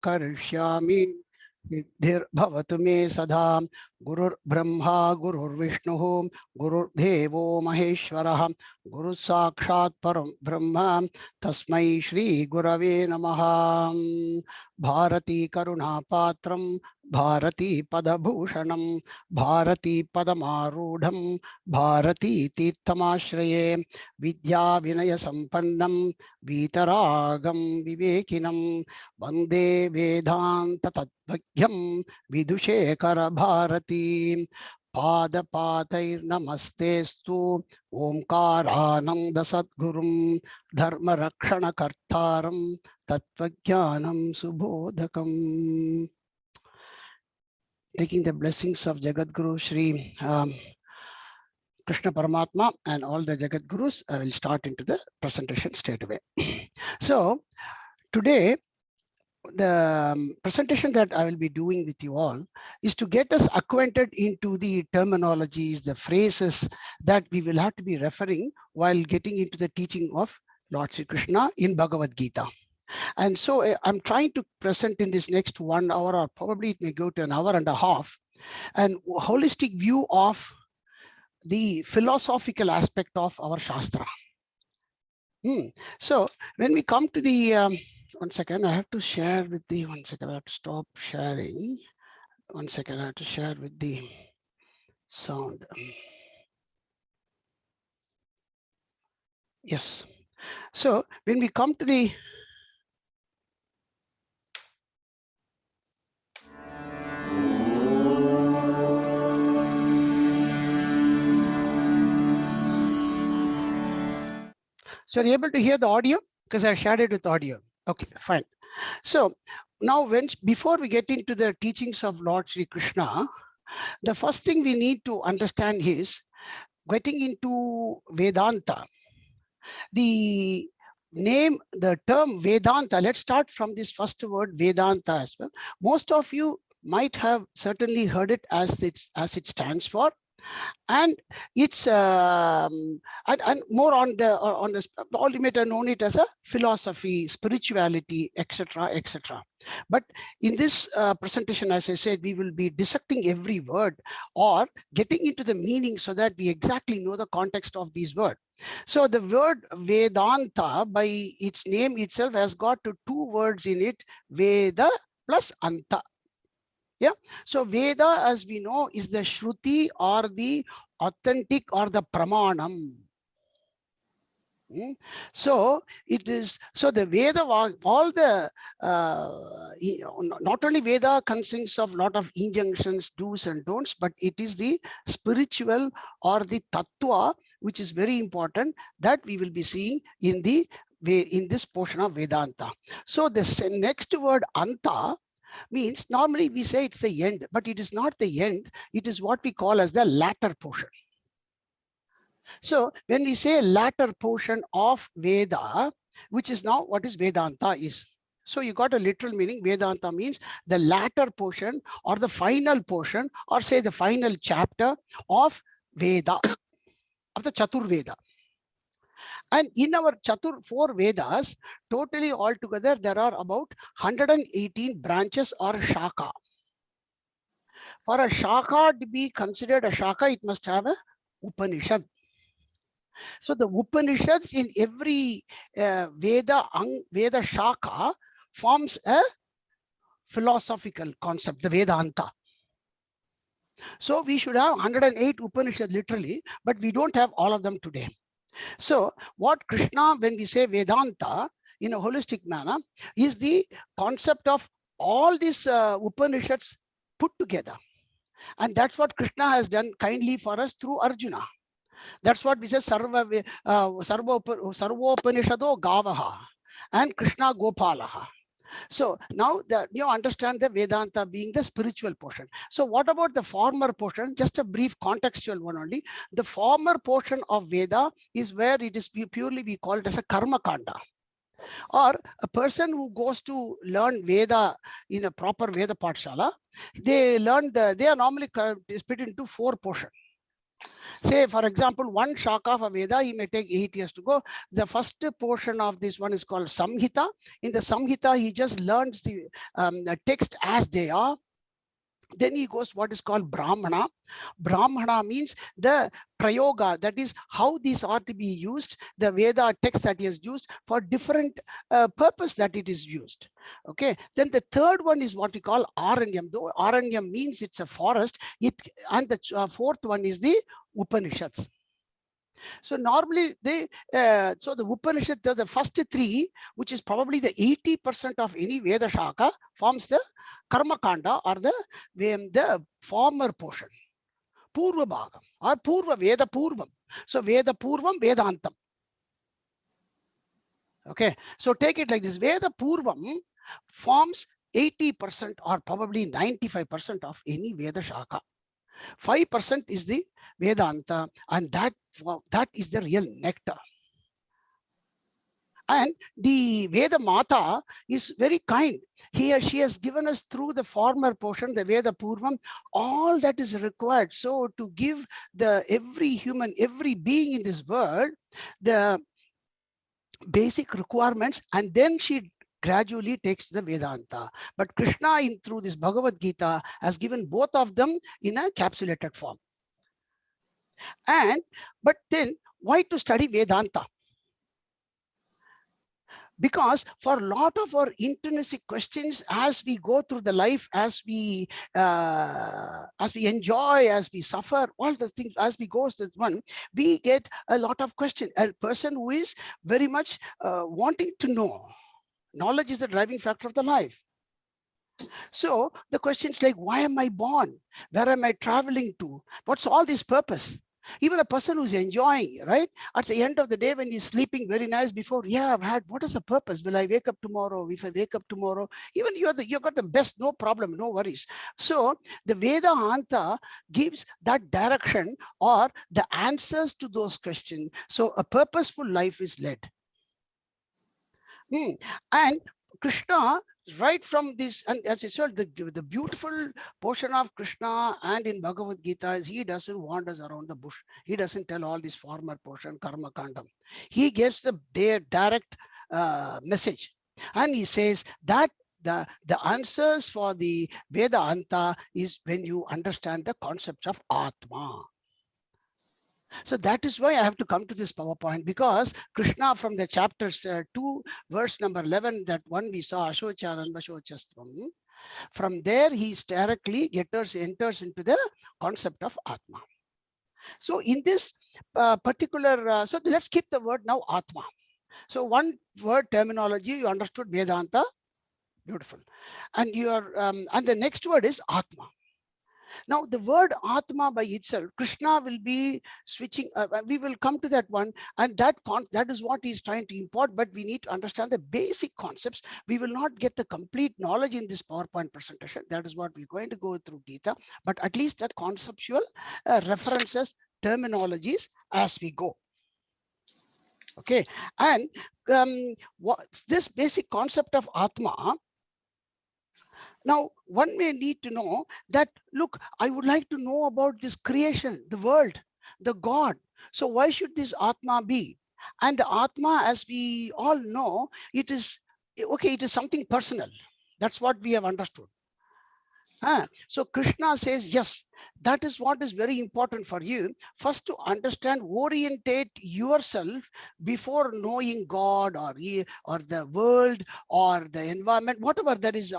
karishyami. Siddhir bhavatu me sadha. Gurur Brahma, Gurur Vishnu, Gurur Devo Maheshwarah, Guru Sakshat Param Brahma, Tasmai Shri Gurave Namaha. Bharati Karuna Patram, Bharati Padabhushanam, Bharati Padamarudham, Bharati Tittamashraye, Vidya Vinaya Sampannam, Vitaragam Vivekinam, Vande Vedanta Tattvagyam, Vidushekara Bharati. Pada Patair Namastestu Omkarananda Sadgurum Dharma Rakshana Kartaram Tattvajnanam Subodhakam. Taking the blessings of Jagat Guru Sri Krishna Paramatma and all the Jagat Gurus, I will start into the presentation straight away. So today, the presentation that I will be doing with you all is to get us acquainted into the terminologies, the phrases that we will have to be referring while getting into the teaching of Lord Sri Krishna in Bhagavad Gita. And so I'm trying to present in this next 1 hour, or probably it may go to an hour and a half, an holistic view of the philosophical aspect of our Shastra. So when we come to the, one second, I have to share with the, one second, I have to stop sharing. One second, I have to share with the sound. Yes. So when we come to the, so are you able to hear the audio? Because I shared it with audio. Okay, fine. So now before we get into the teachings of Lord Sri Krishna, the first thing we need to understand is getting into Vedanta. The name, the term Vedanta, let's start from this first word Vedanta as well. Most of you might have certainly heard it as it stands for. And it's and more on the ultimate known it as a philosophy, spirituality, etc., etc. But in this presentation, as I said, we will be dissecting every word or getting into the meaning so that we exactly know the context of these words. So the word Vedanta, by its name itself, has got to 2 words in it: Veda plus Anta. Yeah, so Veda, as we know, is the Shruti or the authentic or the Pramanam. So it is, so the Veda, all the, not only Veda consists of a lot of injunctions, do's and don'ts, but it is the spiritual or the Tattva, which is very important, that we will be seeing in this portion of Vedanta. So the next word Anta means, normally we say it's the end, but it is not the end. It is what we call as the latter portion. So when we say latter portion of Veda, which is now what is Vedanta is. So you got a literal meaning. Vedanta means the latter portion or the final portion, or say the final chapter of Veda, of the Chatur Veda. And in our 4 Vedas, totally altogether, there are about 118 branches or shaka. For a shaka to be considered a shaka, it must have a Upanishad. So the Upanishads in every Veda shaka forms a philosophical concept, the Vedanta. So we should have 108 Upanishads literally, but we don't have all of them today. So what Krishna, when we say Vedanta in a holistic manner, is the concept of all these Upanishads put together. And that's what Krishna has done kindly for us through Arjuna. That's what we say, Sarvopanishado Gavaha and Krishna Gopalaha. So now you understand the Vedanta being the spiritual portion. So what about the former portion? Just a brief contextual one only. The former portion of Veda is where it is purely, we call it as a Karma Kanda. Or a person who goes to learn Veda in a proper Veda Pathshala, they are normally split into 4 portions. Say, for example, one shaka of a Veda, he may take 8 years to go. The first portion of this one is called Samhita. In the Samhita, he just learns the text as they are. Then he goes what is called Brahmana. Brahmana means the prayoga, that is how these are to be used, the Veda text that is used for different purpose that it is used. Okay, then the third one is what we call Aranyam. Though Aranyam means it's a forest, and the fourth one is the Upanishads. So normally so the Upanishad, the first three, which is probably the 80% of any Veda Shaka, forms the Karma Kanda, or the former portion, Purva Bhagam or Purva Veda Purvam. So Veda Purvam, Vedantam. Okay, so take it like this: Veda Purvam forms 80% or probably 95% of any Veda Shaka. 5% is the Vedanta, and that is the real nectar. And the Veda Mata is very kind. Here she has given us through the former portion, the Veda Purvam, all that is required. So to give every human, every being in this world, the basic requirements, and then she gradually takes the Vedanta. But Krishna, through this Bhagavad Gita, has given both of them in a capsulated form. But then why to study Vedanta? Because for a lot of our intrinsic questions, as we go through the life, as we enjoy, as we suffer, all the things, as we go through one, we get a lot of questions. A person who is very much wanting to know. Knowledge is the driving factor of the life. So the questions like, why am I born? Where am I traveling to? What's all this purpose? Even a person who's enjoying, right? At the end of the day, when he's sleeping very nice before, yeah, I've had, what is the purpose? Will I wake up tomorrow? If I wake up tomorrow, even you've got the best, no problem, no worries. So the Vedanta gives that direction or the answers to those questions. So a purposeful life is led. And Krishna, right from this, and as I said, the beautiful portion of Krishna and in Bhagavad Gita is he doesn't wander around the bush. He doesn't tell all this former portion, karma kandam. He gives the direct message, and he says that the answers for the Vedanta is when you understand the concepts of Atma. So that is why I have to come to this PowerPoint, because Krishna from the chapters 2, verse number 11, that one we saw, Ashocharan Vashochastvam. From there, he directly enters into the concept of Atma. So in this particular, so let's keep the word now Atma. So one word terminology, you understood Vedanta, beautiful. And and the next word is Atma. Now, the word Atma by itself, Krishna will be switching, we will come to that one, and that is what he's trying to import, but we need to understand the basic concepts. We will not get the complete knowledge in this PowerPoint presentation. That is what we're going to go through Gita, but at least that conceptual references, terminologies as we go. Okay, and what's this basic concept of Atma? Now, one may need to know that, look, I would like to know about this creation, the world, the God. So why should this Atma be? And the Atma, as we all know, it is something personal. That's what we have understood. So Krishna says, yes, that is what is very important for you. First, to understand, orientate yourself before knowing God or the world or the environment, whatever that is,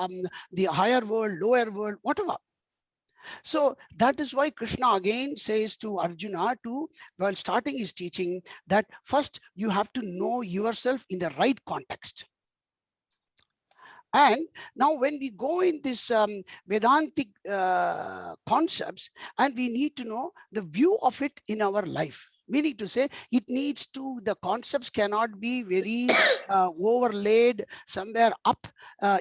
the higher world, lower world, whatever. So that is why Krishna again says to Arjuna, while starting his teaching, that first you have to know yourself in the right context. And now when we go in this Vedantic concepts, and we need to know the view of it in our life. Meaning to say, it needs to, the concepts cannot be very overlaid somewhere up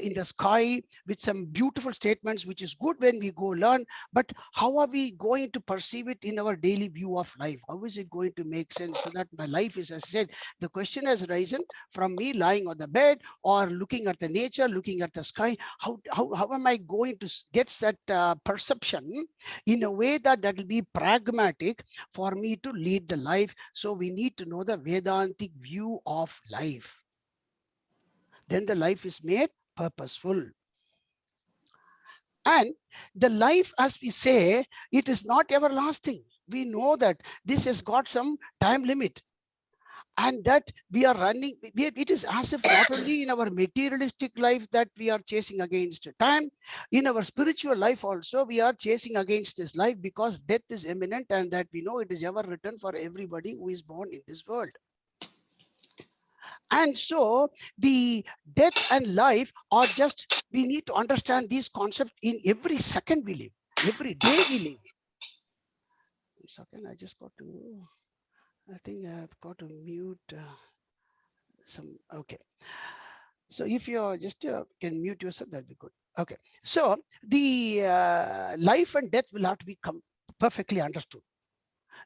in the sky with some beautiful statements, which is good when we go learn. But how are we going to perceive it in our daily view of life? How is it going to make sense so that my life is, as I said, the question has arisen from me lying on the bed or looking at the nature, looking at the sky. How am I going to get that perception in a way that will be pragmatic for me to lead the life? So we need to know the Vedantic view of life. Then the life is made purposeful. And the life, as we say, it is not everlasting. We know that this has got some time limit, and that we are running. It is as if not only in our materialistic life that we are chasing against time, in our spiritual life also we are chasing against this life, because death is imminent, and that we know it is ever written for everybody who is born in this world. And so the death and life are just, we need to understand these concepts in every second we live, every day we live. 1 second, I just got to, I think I've got to mute some. Okay. So if you just can mute yourself, that'd be good. Okay. So the life and death will have to become perfectly understood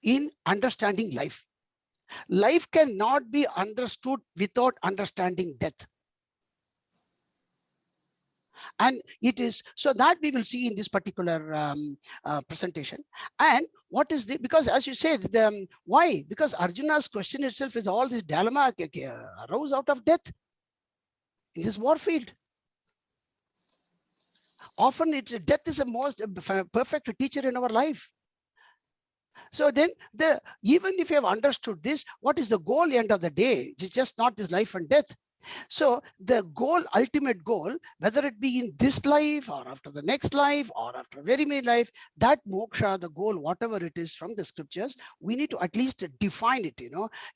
in understanding life. Life cannot be understood without understanding death. And it is so that we will see in this particular presentation. And what is the, because as you said, the why? Because Arjuna's question itself is all this dilemma arose out of death in this war field. Often it's death is the most perfect teacher in our life. So then even if you have understood this, what is the goal end of the day? It's just not this life and death. So the goal, ultimate goal, whether it be in this life or after the next life or after very many life, that moksha, the goal, whatever it is from the scriptures, we need to at least define it,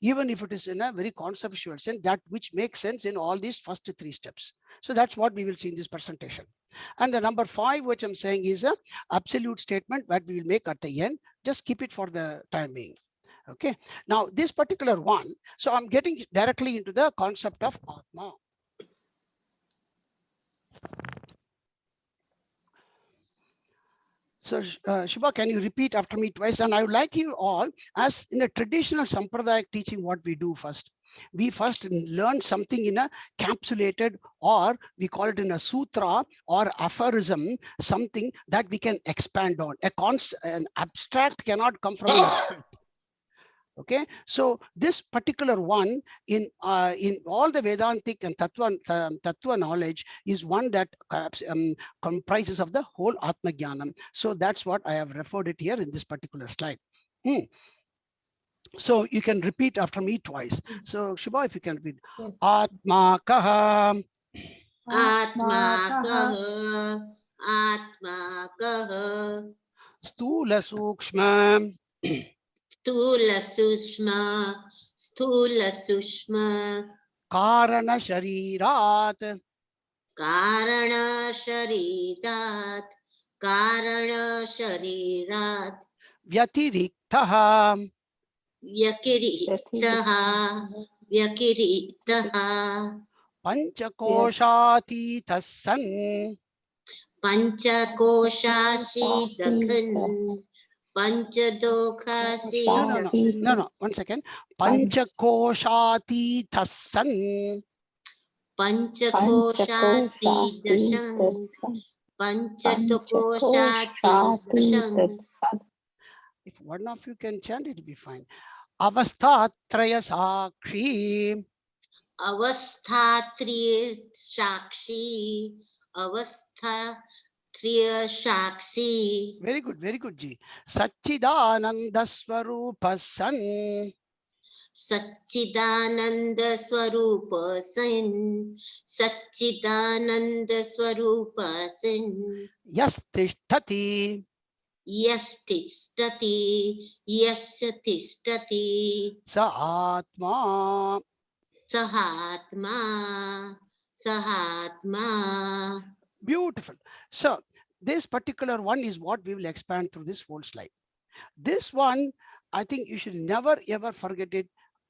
even if it is in a very conceptual sense, that which makes sense in all these first 3 steps. So that's what we will see in this presentation. And the number 5, which I'm saying, is a absolute statement that we will make at the end. Just keep it for the time being. Okay, now this particular one, so I'm getting directly into the concept of Atma. So Shubha, can you repeat after me twice? And I would like you all, as in a traditional Sampradaya teaching, what we do first. We first learn something in a capsulated, or we call it in a sutra or aphorism, something that we can expand on. An abstract cannot come from an abstract. Okay, so this particular one in all the Vedantic and Tattva knowledge is one that comprises of the whole Atma Jnanam. So that's what I have referred it here in this particular slide. So you can repeat after me twice. So Shubha, if you can repeat. Yes. Atma kaha. Atma kaha. Atma kaha. Stula sukshma. Stula sushma. Stula sushma. Karana sharirat. Karana sharirat. Karana sharirat. Vyatiriktaha. Vyakiritaha. Vyakiritaha. Panchakoshatitas san. Panchakoshasi dakhan. Panchadokhasi. No. 1 second. Panchakoshatitas san. Panchakoshati dashan. Panchatokoshati dashan. If one of you can chant, it'll be fine. Avasthatraya sakshi. Avasthatriya sakshi. Avasthatriya sakshi. Very good, Ji. Satchidananda swarupa san. Satchidananda swarupa san. Satchidananda swarupa san. Yastishtati. Yastistati. Yastistati. Saatma. Sahatma. Sahatma. Beautiful. So this particular one is what we will expand through this whole slide. This one, I think you should never ever forget it.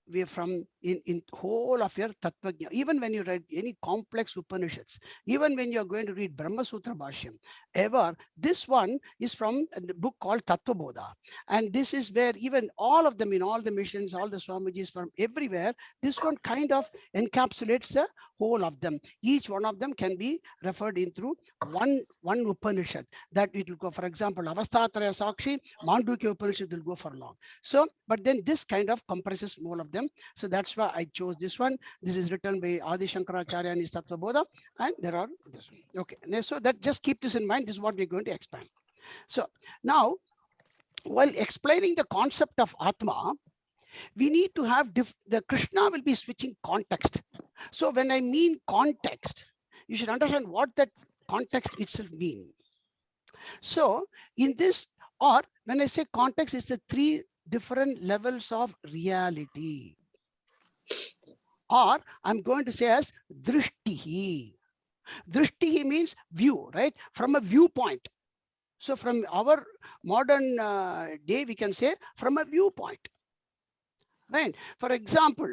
We from in whole of your Tattvajna, even when you read any complex Upanishads, even when you're going to read Brahma Sutra Bhashyam, ever, this one is from a book called Tattva Bodha. And this is where even all of them, in all the missions, all the Swamijis from everywhere, this one kind of encapsulates the whole of them. Each one of them can be referred in through one Upanishad. That it will go, for example, Avastatraya Sakshi, Mandukya Upanishad will go for long. So, but then this kind of compresses more of them. So that's why I chose this one. This is written by Adi Shankaracharya and his Tattva Bodha. And there are this one. Okay. So that just keep this in mind. This is what we're going to expand. So now, while explaining the concept of Atma, we need to have the Krishna will be switching context. So when I mean context, you should understand what that context itself means. So in this, or when I say context, is the three different levels of reality, or I'm going to say as drishtihi. Drishtihi means view, right? From a viewpoint. So from our modern day, we can say from a viewpoint. Right. For example,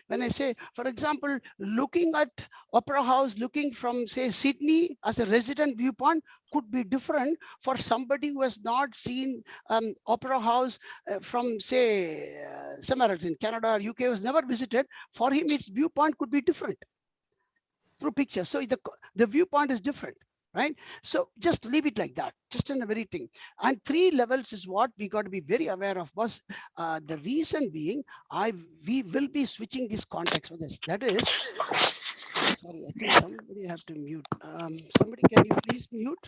when I say, for example, looking at Opera House, looking from, say, Sydney as a resident viewpoint could be different for somebody who has not seen Opera House from, say, somewhere else in Canada or UK, has never visited. For him, its viewpoint could be different through pictures. So the viewpoint is different. Right. So just leave it like that, just in a very thing. And three levels is what we got to be very aware of. Was the reason being, we will be switching this context for this. That is, sorry, I think somebody have to mute. Somebody, can you please mute?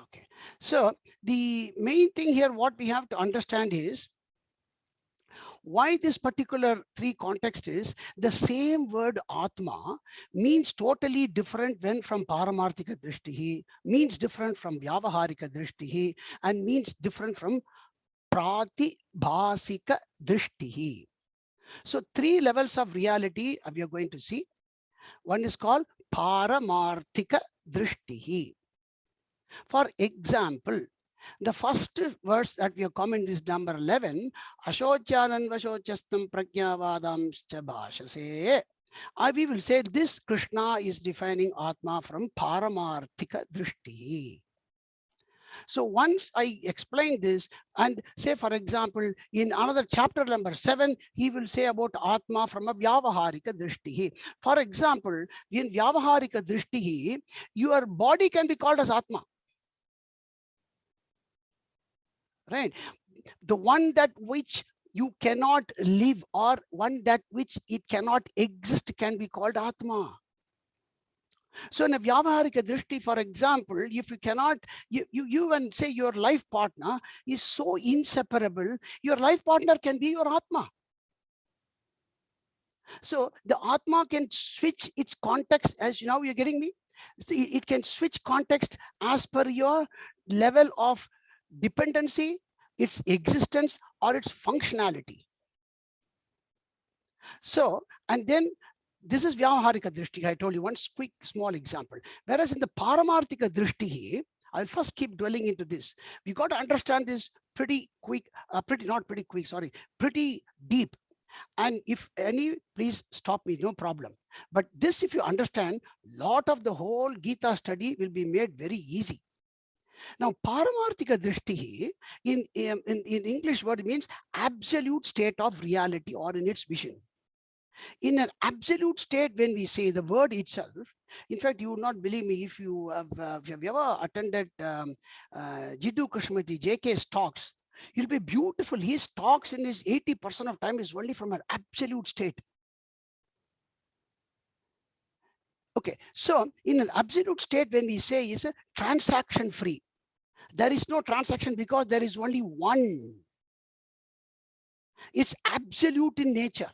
Okay. So the main thing here, what we have to understand is, why this particular three context is the same word Atma means totally different when from Paramarthika Drishtihi, means different from Vyavaharika Drishtihi, and means different from Pratibhasika Drishtihi. So three levels of reality we are going to see. One is called Paramarthika Drishtihi. For example, the first verse that we have commented is number 11. Ashocyanan vashochastam pragyavadam bhashase. We will say this Krishna is defining Atma from Paramarthika Drishti. So once I explain this and say, for example, in another chapter number 7, he will say about Atma from a Vyavaharika Drishti. For example, in Vyavaharika Drishti, your body can be called as Atma. Right, the one that which you cannot live, or one that which it cannot exist, can be called Atma. So in a Vyavaharika Drishti, for example, if you cannot, you and say your life partner is so inseparable, your life partner can be your Atma. So the Atma can switch its context, as now you're getting me. See, it can switch context as per your level of dependency, its existence, or its functionality. So, and then this is Vyavaharika Drishti. I told you one quick small example. Whereas in the Paramarthika Drishti, I'll first keep dwelling into this. We got to understand this pretty quick, pretty deep. And if any, please stop me, no problem. But this, if you understand, lot of the whole Gita study will be made very easy. Now, Paramarthika Drishti in English word means absolute state of reality, or in its vision. In an absolute state, when we say the word itself, in fact, you would not believe me if you have ever attended Jiddu Krishnamurti JK's talks. It'll be beautiful. His talks in his 80% of time is only from an absolute state. Okay, so in an absolute state, when we say is a transaction free, there is no transaction because there is only one. It's absolute in nature.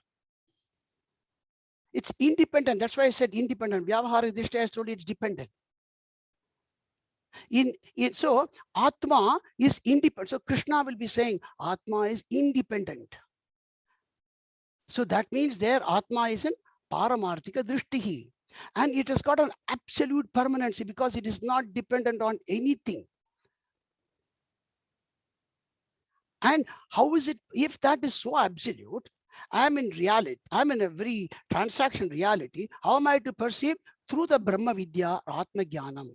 It's independent. That's why I said independent. Vyavaharika Drishti has told you it's dependent. So Atma is independent. So Krishna will be saying Atma is independent. So that means their Atma is in Paramarthika Drishtihi. And it has got an absolute permanency because it is not dependent on anything. And how is it, if that is so absolute, I'm in reality, I'm in a very transaction reality, how am I to perceive? Through the Brahma Vidya or Atma Jnanam.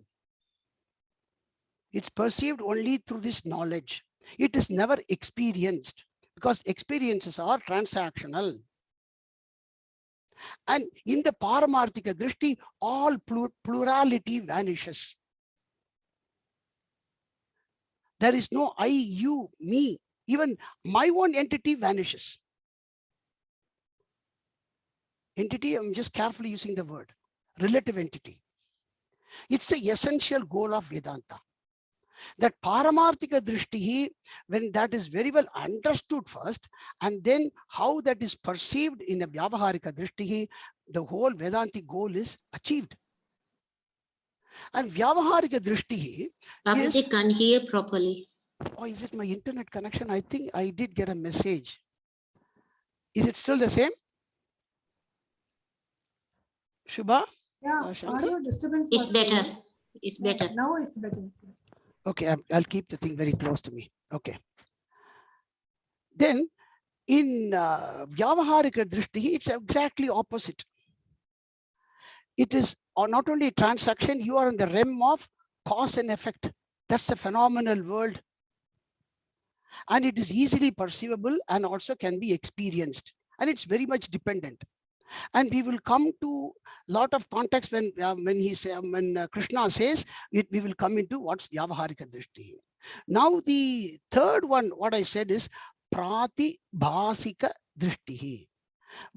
It's perceived only through this knowledge. It is never experienced because experiences are transactional. And in the Paramarthika Drishti, all plurality vanishes. There is no I, you, me. Even my own entity vanishes. Entity, I'm just carefully using the word, relative entity. It's the essential goal of Vedanta. That Paramarthika Drishti, when that is very well understood first, and then how that is perceived in a Vyavaharika Drishti, the whole Vedantic goal is achieved. And Vyavaharika Drishti Babaji is, can't hear properly. oh, is it my internet connection? I think I did get a message. Is it still the same? Shubha? Yeah, Shankar? audio disturbance It's was better. there. It's Yeah, better. now it's better. Okay, I'll keep the thing very close to me. Okay. Then in Vyavaharika Drishti, it's exactly opposite. It is not only transaction, you are in the realm of cause and effect. That's the phenomenal world. And it is easily perceivable and also can be experienced. And it's very much dependent. And we will come to a lot of context when Krishna says it, we will come into what's Vyavaharika Drishti. Now the third one, what I said is Pratibhasika Drishti.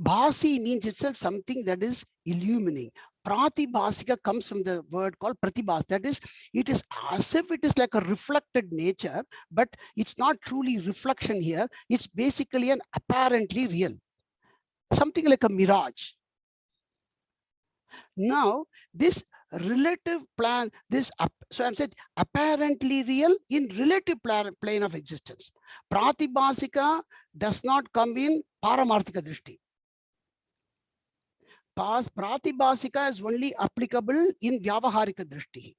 Bhasi means itself something that is illumining. Pratibhasika comes from the word called pratibhas. That is, it is as if it is like a reflected nature, but it's not truly reflection here. It's basically an apparently real, something like a mirage. Now, this relative plan, so I'm saying apparently real in relative plane of existence. Pratibhasika does not come in Paramarthika Drishti. Pratibhasika is only applicable in Vyavaharika Drishti.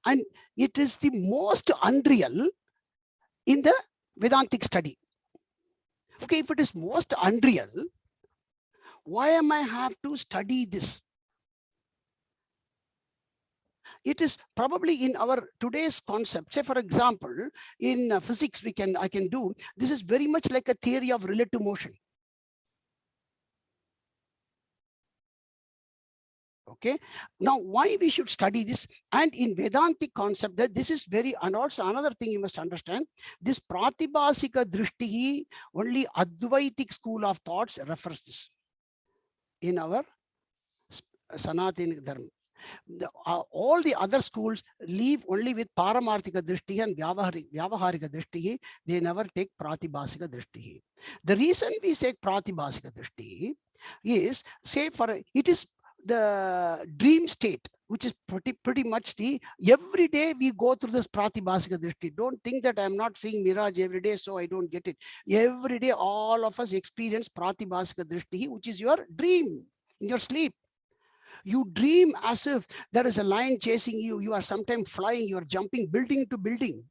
And it is the most unreal in the Vedantic study. Okay, if it is most unreal, why am I have to study this? It is probably in our today's concept. Say, for example, in physics, I can do, this is very much like a theory of relative motion. Okay, now why we should study this? And in Vedantic concept, that this is very, and also another thing you must understand, this Pratibhasika Drishti, only Advaitic school of thoughts refers this in our Sanatana Dharma. All the other schools leave only with Paramarthika Drishti and Vyavaharika Drishti. They never take Pratibhasika Drishti. The reason we say Pratibhasika Drishti is, say, it is the dream state, which is pretty much every day we go through this Pratibhasika Drishti. Don't think that I'm not seeing mirage every day, so I don't get it. Every day, all of us experience Pratibhasika Drishti, which is your dream in your sleep. You dream as if there is a lion chasing you. You are sometimes flying, you are jumping building to building.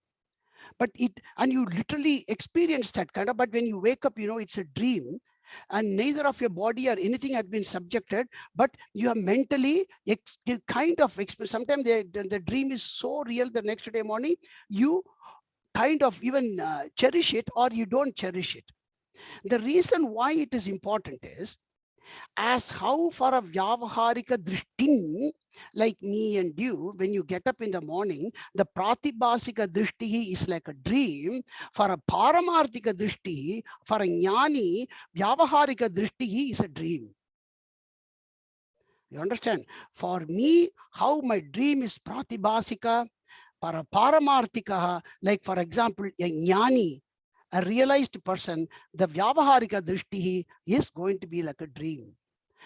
And you literally experience that kind of, but when you wake up, it's a dream. And neither of your body or anything has been subjected, but you are mentally sometimes the dream is so real, the next day morning you kind of even cherish it, or you don't cherish it. The reason why it is important is, as how for a Vyavaharika Drishti, like me and you, when you get up in the morning, the Pratibhasika Drishti is like a dream. For a Paramarthika Drishti, for a Jnani, Vyavaharika Drishti is a dream. You understand? For me, how my dream is Pratibhasika, for a Paramarthika, like for example, a Jnani, a realized person, the Vyavaharika Drishti is going to be like a dream.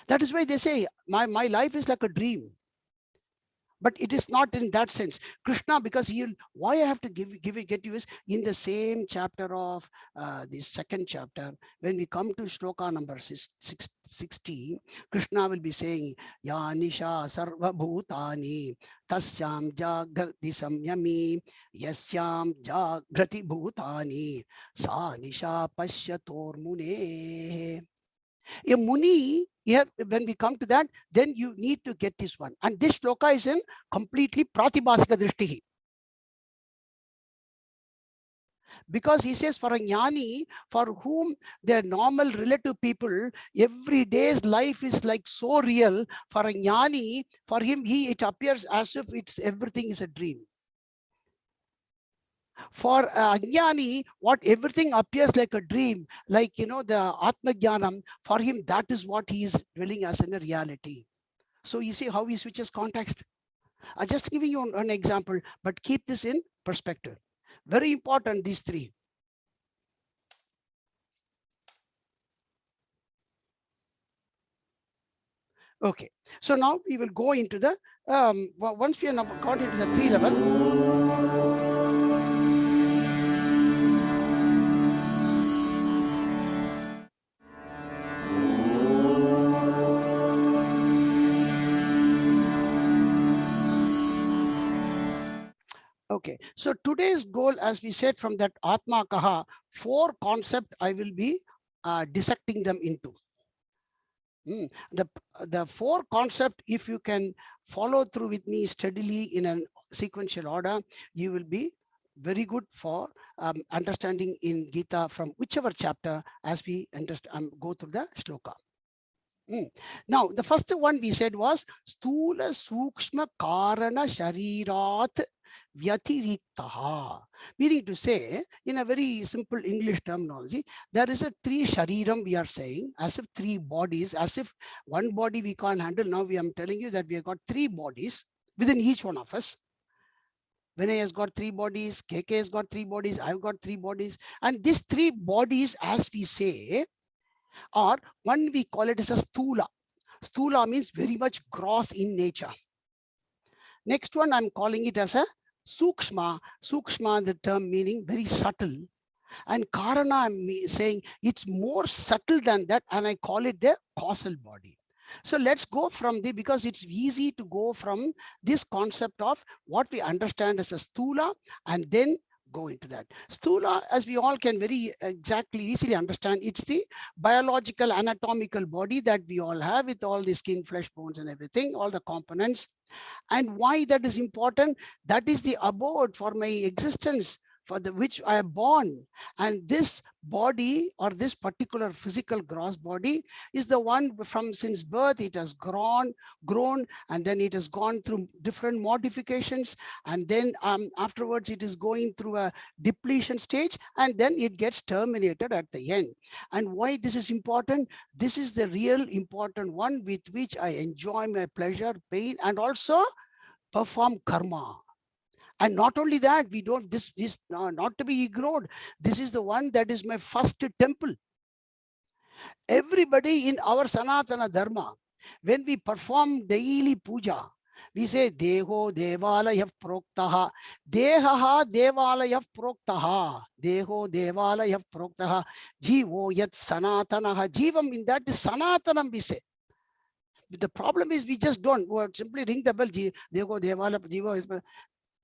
That is why they say my life is like a dream. But it is not in that sense. Krishna, because why I have to get you is in the same chapter of the second chapter, when we come to shloka number 60, Krishna will be saying, Ya Nisha Sarva Bhutani Tasyam Jagrati Samyami Yasyam Jagrati Bhutani Sa Nisha Pashyator Mune. A Muni, here when we come to that, then you need to get this one. And this shloka is in completely Pratibhasika Drishtihi. Because he says for a jnani, for whom their normal relative people, every day's life is like so real. For a jnani, for him, it appears as if everything is a dream. For Ajnani, what everything appears like a dream, like, the Atma Jnanam, for him, that is what he is dwelling as in a reality. So you see how he switches context. I'm just giving you an example, but keep this in perspective. Very important, these three. Okay, so now we will go into the, once we have gone into the 3 level. Okay, so today's goal, as we said, from that Atma Kaha, 4 concepts I will be dissecting them into. The 4 concept, if you can follow through with me steadily in a sequential order, you will be very good for understanding in Gita from whichever chapter as we go through the shloka. Now, the first one we said was Stula Sukshma Karana Sharirat Vyatiriktaha. Meaning to say, in a very simple English terminology, there is a 3 shariram we are saying, as if 3 bodies, as if one body we can't handle. Now we am telling you that we have got 3 bodies within each one of us. Vinay has got 3 bodies, KK has got 3 bodies, I've got 3 bodies. And these 3 bodies, as we say, or one we call it as a stula. Stula means very much gross in nature. Next one, I'm calling it as a sukshma. Sukshma, the term meaning very subtle. And karana, I'm saying it's more subtle than that, and I call it the causal body. So let's go from because it's easy to go from this concept of what we understand as a stula and then go into that. Stula, as we all can very easily understand, it's the biological anatomical body that we all have with all the skin, flesh, bones and everything, all the components. And why that is important, that is the abode for my existence, for the which I am born. And this body, or this particular physical gross body, is the one from since birth it has grown, and then it has gone through different modifications, and then afterwards it is going through a depletion stage, and then it gets terminated at the end. And why this is important, this is the real important one with which I enjoy my pleasure, pain, and also perform karma. And not only that, we don't, this is not to be ignored. This is the one that is my first temple. Everybody in our Sanatana Dharma, when we perform daily puja, we say Deho Devalaya Proktaha, Dehaha Devalaya Proktaha, Deho Devalaya Proktaha, Jivo Yat Sanatanaha. Jivam, in that is Sanatanam, we say. The problem is we just don't simply ring the bell. Deho Devala Jiva.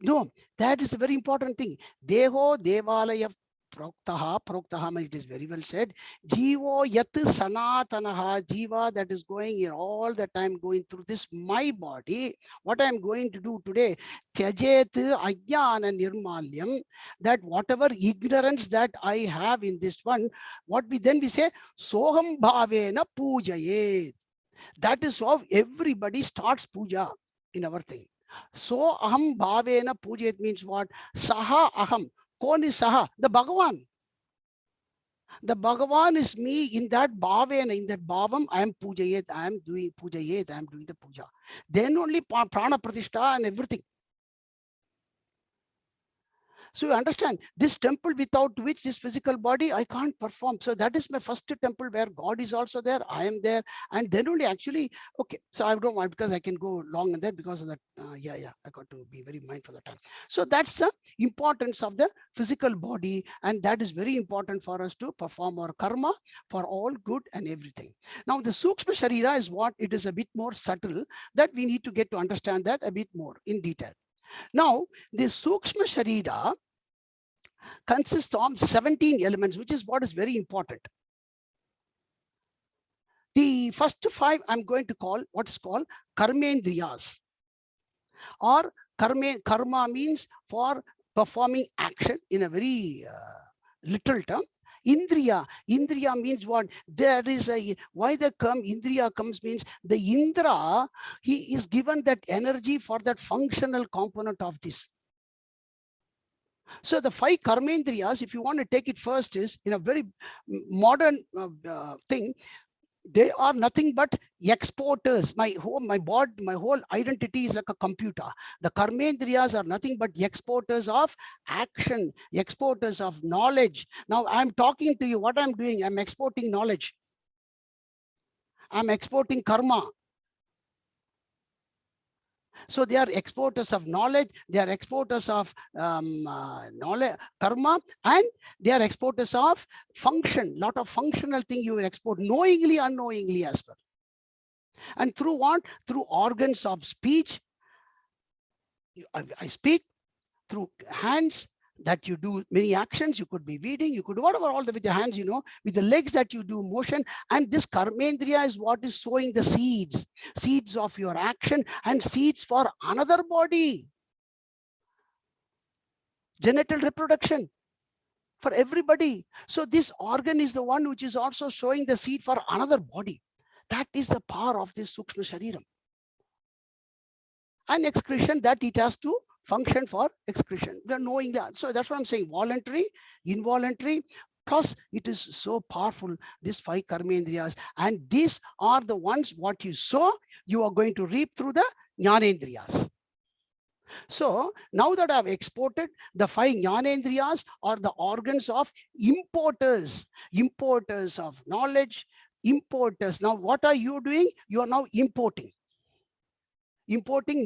No, that is a very important thing. Deho Devalaya Proktaha, it is very well said. Jivo Yat Sanatanaha, Jiva that is going in all the time going through this my body. What I am going to do today, Tyajet Ajnana Nirmalyam, that whatever ignorance that I have in this one, what we say, Soham Bhavena Pujayet. That is how everybody starts puja in our thing. So aham bhavena puja, it means what? Saha aham. Kon is saha? The Bhagavan. The Bhagavan is me. In that bhavena, in that bhavam, I am pujayet. I am doing pujayet. I am doing the puja. Then only prana pratishtha and everything. So you understand, this temple without which this physical body, I can't perform. So that is my first temple where God is also there, I am there. And then only actually, okay, so I don't want, because I can go long in that because of that. Yeah, I got to be very mindful of the time. So that's the importance of the physical body. And that is very important for us to perform our karma for all good and everything. Now the Sukshma Sharira is what it is a bit more subtle, that we need to get to understand that a bit more in detail. Now, the Sukshma Sharira consists of 17 elements, which is what is very important. The first 5 I'm going to call what is called karmendriyas, or karma means for performing action in a very literal term. Indriya means what? There is a, why the term Indriya comes means the Indra, he is given that energy for that functional component of this. So the 5 karmendriyas, if you want to take it first, is in a very modern thing. They are nothing but exporters. My whole identity is like a computer. The karmendriyas are nothing but exporters of action, exporters of knowledge. Now I'm talking to you. What I'm doing, I'm exporting knowledge. I'm exporting karma. So they are exporters of knowledge, they are exporters of knowledge, karma, and they are exporters of function. Lot of functional thing you will export knowingly, unknowingly as well. And through what? Through organs of speech. I speak. Through hands, that you do many actions. You could be reading, you could do whatever, all the with the hands, with the legs that you do motion. And this karmendriya is what is sowing the seeds of your action, and seeds for another body, genital reproduction for everybody. So this organ is the one which is also showing the seed for another body. That is the power of this Sukshma Shariram. And excretion, that it has to function for excretion. We are knowing that. So that's what I'm saying, voluntary, involuntary, plus it is so powerful, these 5 karmendriyas. And these are the ones what you sow, you are going to reap through the jnanendriyas. So now that I've exported, the 5 jnanendriyas are the organs of importers of knowledge, importers. Now what are you doing? You are now importing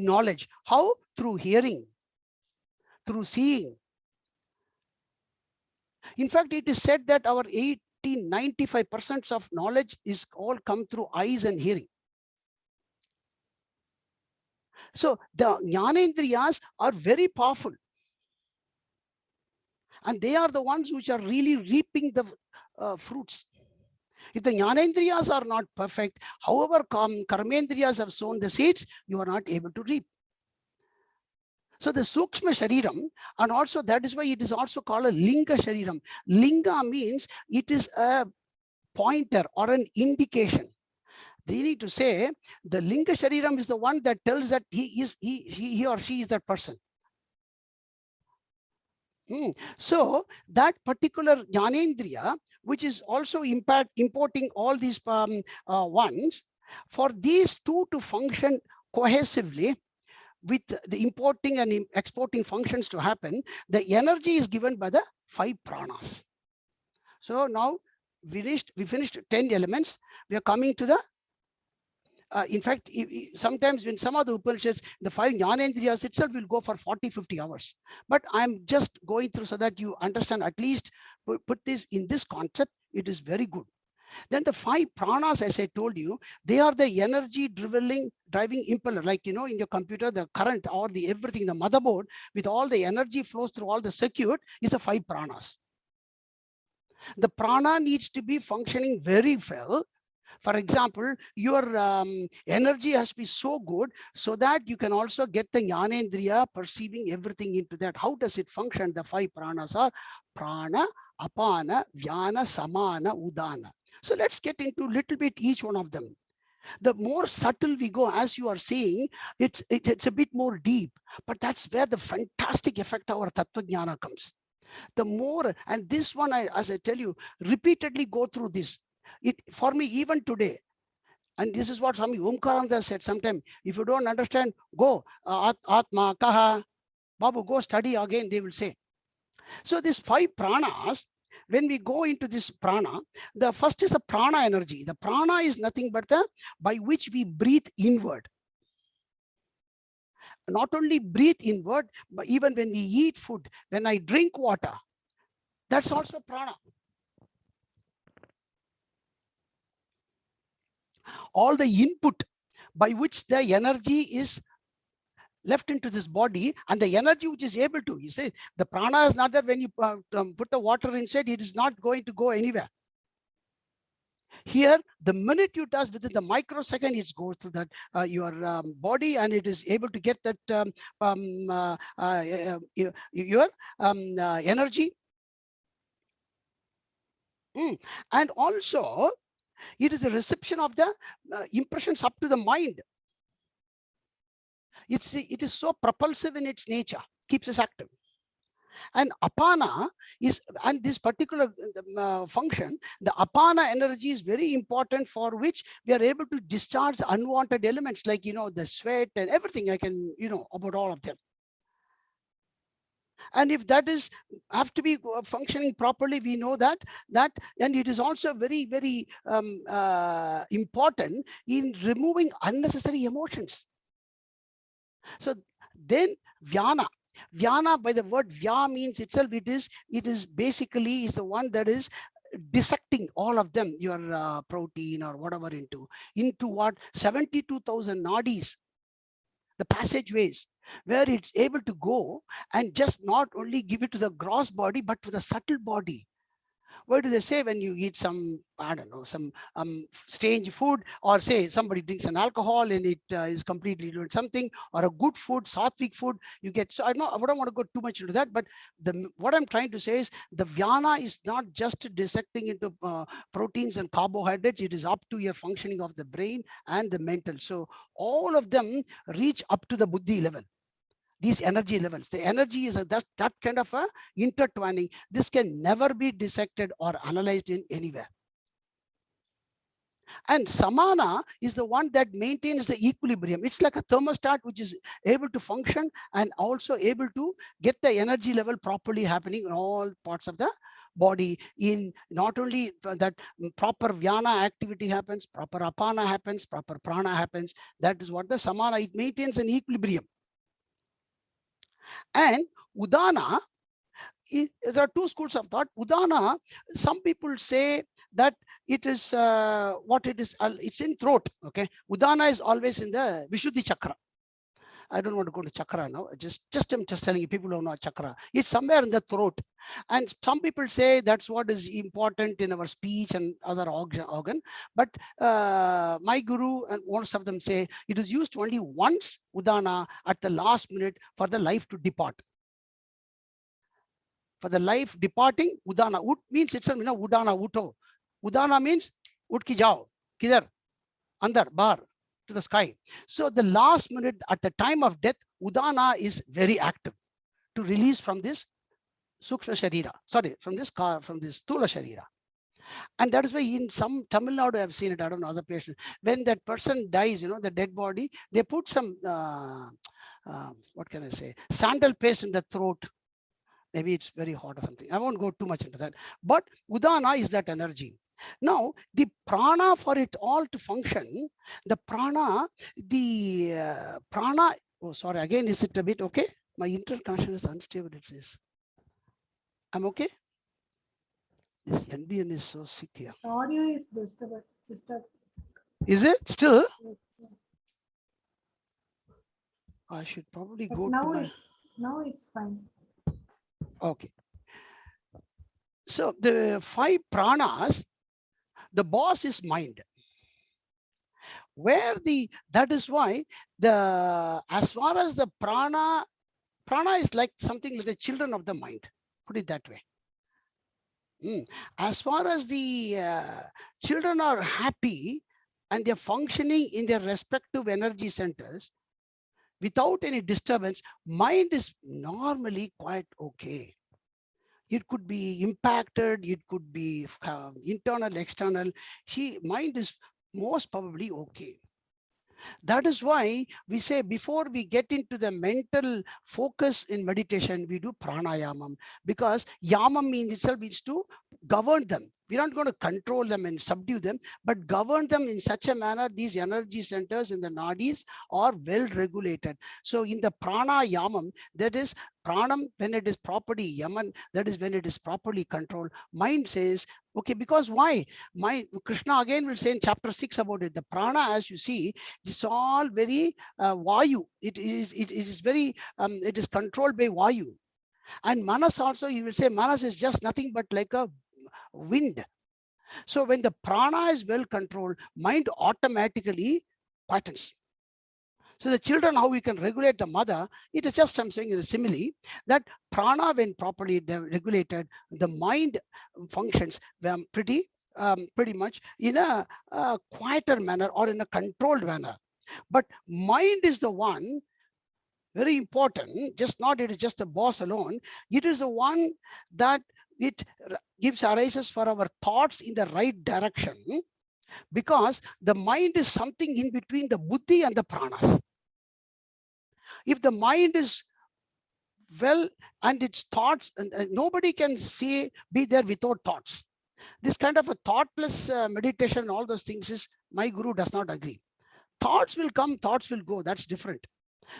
knowledge. How? Through hearing, through seeing. In fact, it is said that our 95% of knowledge is all come through eyes and hearing. So the jnanendriyas are very powerful, and they are the ones which are really reaping the fruits. If the jnanendriyas are not perfect, however karmendriyas have sown the seeds, you are not able to reap. So the Sukshma Shariram, and also that is why it is also called a Linga Shariram. Linga means it is a pointer or an indication. They need to say the Linga Shariram is the one that tells that he or she is that person. So that particular Jnanendriya, which is also importing all these ones, for these two to function cohesively, with the importing and exporting functions to happen, the energy is given by the 5 pranas. So now we finished 10 elements. We are coming to the in fact, sometimes when some of the Upanishads, the 5 jnanendriyas itself will go for 40-50 hours. But I'm just going through so that you understand, at least put this in this concept. It is very good. Then the 5 pranas, as I told you, they are the energy driving impeller. Like, in your computer, the current or the everything, the motherboard with all the energy flows through all the circuit is the 5 pranas. The prana needs to be functioning very well. For example, your energy has to be so good so that you can also get the jnanendriya perceiving everything into that. How does it function? The 5 pranas are prana, apana, vyana, samana, udana. So let's get into a little bit each one of them. The more subtle we go, as you are saying, it's a bit more deep, but that's where the fantastic effect of our tattva jnana comes. The more, and this one, as I tell you, repeatedly go through this. It for me even today, and this is what Swami Omkarananda said sometime. If you don't understand, go Atma Kaha, Babu, go study again, they will say. So these 5 pranas, when we go into this prana, the first is the prana energy. The prana is nothing but the by which we breathe inward. Not only breathe inward, but even when we eat food, when I drink water, that's also prana. All the input by which the energy is left into this body, and the energy which is able to, you say, the prana is not that when you put the water inside, it is not going to go anywhere. Here, the minute you touch, within the microsecond, it goes through that your body, and it is able to get that your energy. And also, it is a reception of the impressions up to the mind. It is so propulsive in its nature, keeps us active. And apana is, and this particular function, the apana energy is very important, for which we are able to discharge unwanted elements like, the sweat and everything. I can, about all of them. And if that is have to be functioning properly, we know that, and it is also very, very important in removing unnecessary emotions. So then Vyana. Vyana, by the word Vya means itself, it is basically is the one that is dissecting all of them, your protein or whatever, into what 72,000 nadis, the passageways, where it's able to go and just not only give it to the gross body, but to the subtle body. What do they say when you eat some, I don't know, some strange food, or say somebody drinks an alcohol and it is completely doing something, or a good food, sattvic food, you get. So I don't want to go too much into that, but what I'm trying to say is the Vyana is not just dissecting into proteins and carbohydrates. It is up to your functioning of the brain and the mental. So all of them reach up to the buddhi level. These energy levels, the energy is that kind of a intertwining. This can never be dissected or analyzed in anywhere. And samana is the one that maintains the equilibrium. It's like a thermostat which is able to function and also able to get the energy level properly happening in all parts of the body. In not only that proper vyana activity happens, proper apana happens, proper prana happens. That is what the samana, it maintains an equilibrium. And udana, there are two schools of thought. Udana, some people say that it is what it is, it's in throat. Okay, udana is always in the Vishuddhi chakra. I don't want to go to chakra now. I'm just telling you, people don't know chakra. It's somewhere in the throat. And some people say that's what is important in our speech and other organ. But my guru and most of them say it is used only once, udana, at the last minute for the life to depart. For the life departing, udana. Ud means itself, udana, uto. Udana means ud ki jao, kidhar, andar, bar, to the sky. So the last minute at the time of death, udana is very active to release from this sukshma sharira. Sorry, from this stula sharira. And that is why in some Tamil Nadu, I've seen it, I don't know, other patients, when that person dies, the dead body, they put some, what can I say, sandal paste in the throat. Maybe it's very hot or something. I won't go too much into that. But udana is that energy. Now, the prana, for it all to function, the prana, oh, sorry, again, is it a bit okay? My internet connection is unstable, it says. I'm okay? This NBN is so sick here. The audio is disturbed. Is it still? Yes. I should probably But go now to my... Now it's fine. Okay. So the 5 pranas, the boss is mind. That is why as far as the prana is like something like the children of the mind, put it that way. As far as the children are happy and they're functioning in their respective energy centers without any disturbance, mind is normally quite okay. It could be impacted, it could be internal, external. Mind is most probably okay. That is why we say before we get into the mental focus in meditation, we do pranayamam, because yamam means itself means to govern them. We're not going to control them and subdue them, but govern them in such a manner these energy centers in the nadis are well regulated. So in the pranayamam, that is pranam when it is properly yaman, that is when it is properly controlled. Mind says, okay, because why? My Krishna again will say in chapter 6 about it. The prana, as you see, it's all very vayu. It is very it is controlled by vayu. And manas also, you will say manas is just nothing but like a wind. So when the prana is well controlled, mind automatically quietens. So the children, how we can regulate the mother, it is just, I'm saying in a simile, that prana when properly regulated, the mind functions pretty much in a quieter manner or in a controlled manner. But mind is the one very important, just not it is just a boss alone. It is the one that it gives arises for our thoughts in the right direction, because the mind is something in between the buddhi and the pranas. If the mind is well and its thoughts, and nobody can see be there without thoughts. This kind of a thoughtless meditation, all those things is, my guru does not agree. Thoughts will come, thoughts will go, that's different.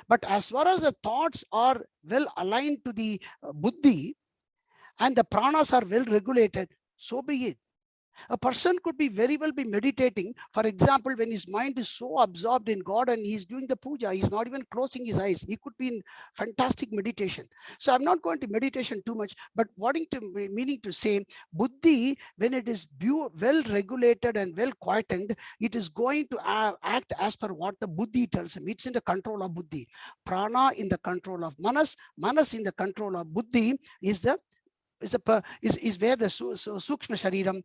But as far as the thoughts are well aligned to the buddhi and the pranas are well regulated, so be it. A person could be very well be meditating. For example, when his mind is so absorbed in God and he's doing the puja, he's not even closing his eyes. He could be in fantastic meditation. So I'm not going to meditation too much, but meaning to say, buddhi, when it is well regulated and well quietened, it is going to act as per what the buddhi tells him. It's in the control of buddhi. Prana in the control of manas, manas in the control of buddhi is the is where the sukshma shariram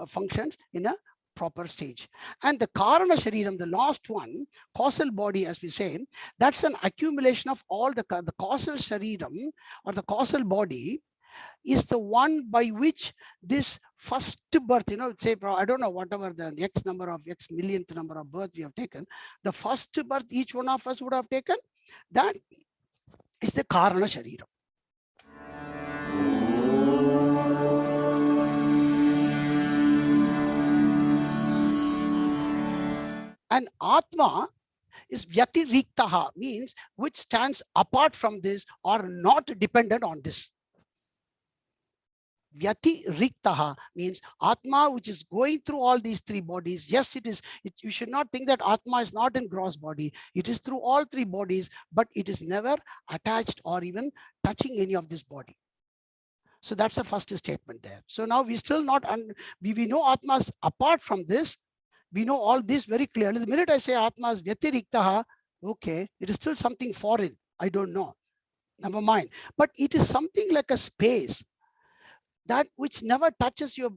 functions in a proper stage. And the karana shariram, the last one, causal body, as we say, that's an accumulation of all the causal shariram or the causal body is the one by which this first birth, say, I don't know, whatever the x number of x millionth number of birth we have taken, the first birth each one of us would have taken, that is the karana shariram. And Atma is Vyatiriktaha, means which stands apart from this or not dependent on this. Vyatiriktaha means Atma, which is going through all these three bodies. Yes, it is. You should not think that Atma is not in gross body. It is through all three bodies, but it is never attached or even touching any of this body. So that's the first statement there. So now we still not, we know Atmas apart from this. We know all this very clearly. The minute I say Atma is Vyatiriktaha, okay, it is still something foreign. I don't know. Never mind. But it is something like a space that which never touches your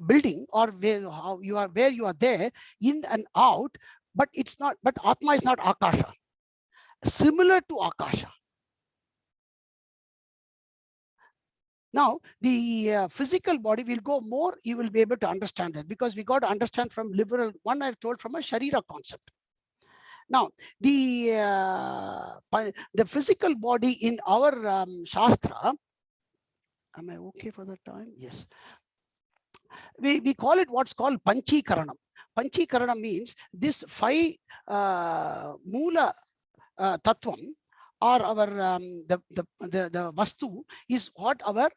building or where you are there in and out. But it's not. But Atma is not Akasha. Similar to Akasha. Now, the physical body will go more, you will be able to understand that, because we got to understand from liberal, one I've told from a Sharira concept. Now, the physical body in our Shastra, am I okay for the time? Yes. We call it what's called Panchikaranam. Panchikaranam means this 5 Mula Tattvam, or our the vastu is what our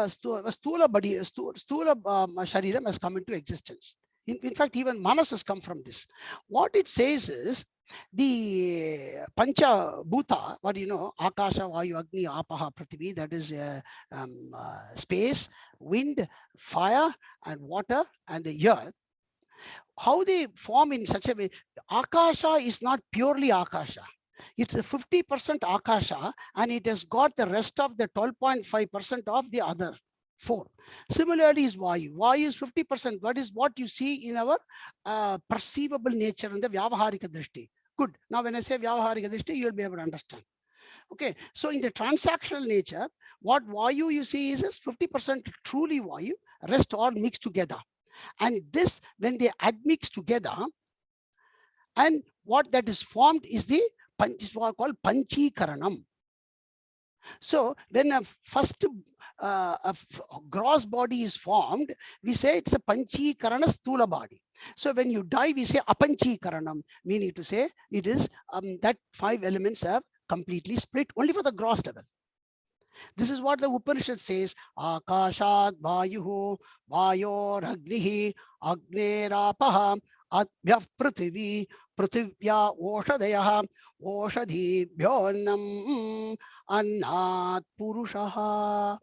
stula body, stula shariram has come into existence. In fact, even manas has come from this. What it says is the pancha bhuta, what akasha, vayu, agni, apaha, prithvi, that is space, wind, fire, and water, and the earth. How they form in such a way, akasha is not purely akasha. It's a 50% akasha, and it has got the rest of the 12.5% of the other 4. Similarly is vayu. Vayu is 50%. What is what you see in our perceivable nature in the vyavaharika drishti. Good. Now when I say vyavaharika drishti, you will be able to understand. Okay. So in the transactional nature, what vayu you see is 50% truly vayu, rest all mixed together. And this, when they admix together, And what that is formed is the is what called Panchikaranam. So when a first gross body is formed, we say it's a Panchikarana Stula body. So when you die, we say Apanchikaranam, meaning to say it is that 5 elements have completely split only for the gross level. This is what the Upanishad says: Akashat Vayuhu, Vayor Agnihi, Agnerapah, Adhyah Prithvi, Prithivya Oshadayah, Oshadhibhyonam, Annat Purushaha.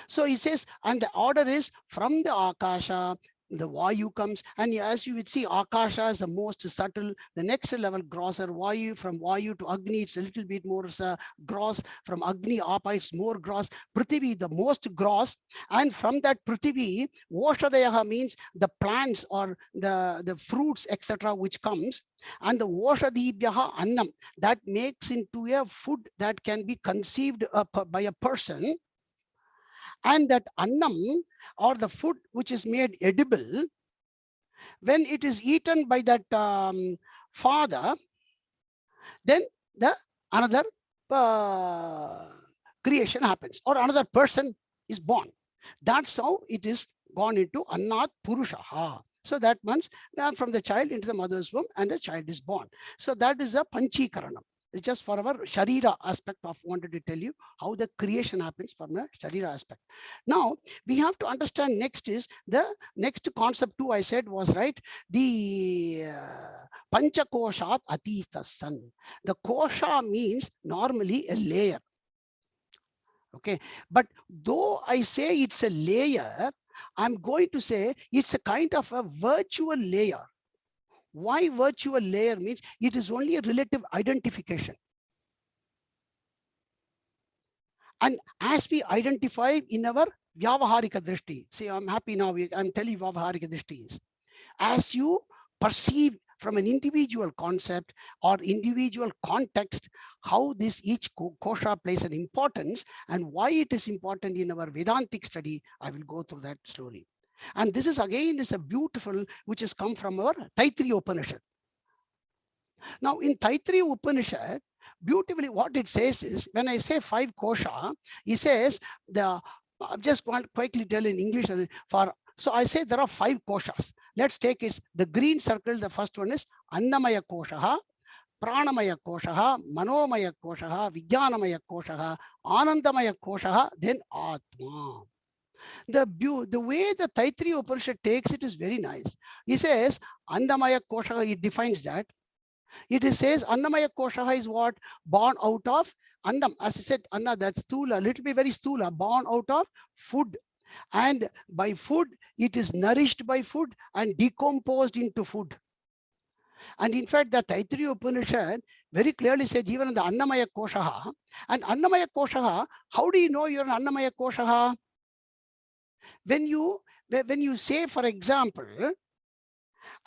So he says, and the order is from the Akasha, the Vayu comes, and as you would see, Akasha is the most subtle. The next level grosser, Vayu, from Vayu to Agni, it's a little bit more gross. From Agni, Apa, it's more gross. Prithvi, the most gross. And from that Prithvi, Voshadayaha means the plants or the fruits, etc., which comes. And the Voshadibhyaha Annam, that makes into a food that can be conceived by a person. And that annam, or the food which is made edible, when it is eaten by that father, then the another uh, creation happens, or another person is born. That's how it is gone into Annat Purushaha. So that means from the child into the mother's womb, and the child is born. So that is the Panchikaranam. It's just for our Sharira aspect of wanted to tell you how the creation happens from a Sharira aspect. Now we have to understand next is the next concept too. I said was right, the Panchakoshat Atisasan. The kosha means normally a layer. Okay, but though I say it's a layer, I'm going to say it's a kind of a virtual layer. Why virtual layer? Means it is only a relative identification. And as we identify in our Vyavaharika Drishti, see, I'm happy now, I'm telling you Vyavaharika Drishti is, as you perceive from an individual concept or individual context, how this each kosha plays an importance and why it is important in our Vedantic study, I will go through that slowly. And this is again is a beautiful, which has come from our Taittiriya Upanishad. Now in Taittiriya Upanishad, beautifully what it says is, when I say 5 kosha, he says the, I just want to quickly tell in English for, so I say there are 5 koshas. Let's take it, the green circle, the first one is Annamaya kosha, Pranamaya kosha, Manomaya kosha, Vijnanamaya kosha, Anandamaya kosha, then Atma. The way the Taittiriya Upanishad takes it is very nice. He says Annamaya kosha, it defines that. It says Annamaya kosha is what? Born out of Annam. As I said, Anna, that's stula, little bit very stula, born out of food. And by food, it is nourished by food and decomposed into food. And in fact, the Taittiriya Upanishad very clearly says even in the Annamaya kosha. And Annamaya kosha, how do you know you're an Annamaya kosha? When you say, for example,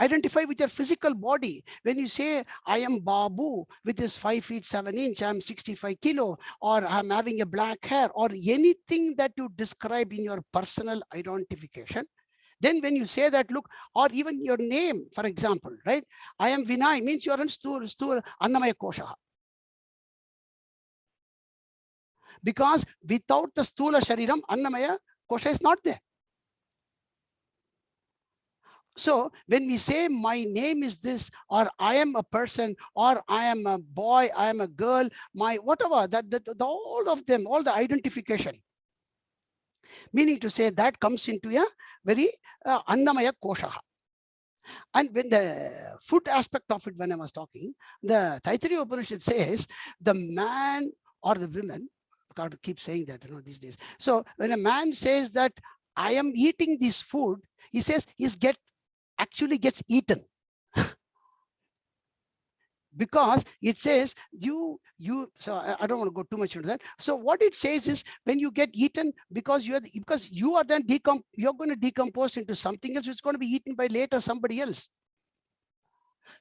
identify with your physical body. When you say, I am Babu with his 5 feet 7 inches, I'm 65 kilo, or I'm having a black hair, or anything that you describe in your personal identification, then when you say that, look, or even your name, for example, right? I am Vinay, means you're in Annamaya Kosha. Because without the Stula Shariram, Annamaya Kosha is not there. So when we say my name is this, or I am a person, or I am a boy, I am a girl, my whatever, all of them, all the identification, meaning to say that comes into a very Annamaya Kosha. And when the food aspect of it, when I was talking, the Taittiriya Upanishad says the man or the woman, got to keep saying that, these days. So when a man says that I am eating this food, he says he's actually gets eaten. Because it says you so I don't want to go too much into that. So what it says is, when you get eaten, because you are then you're going to decompose into something else, it's going to be eaten by later somebody else.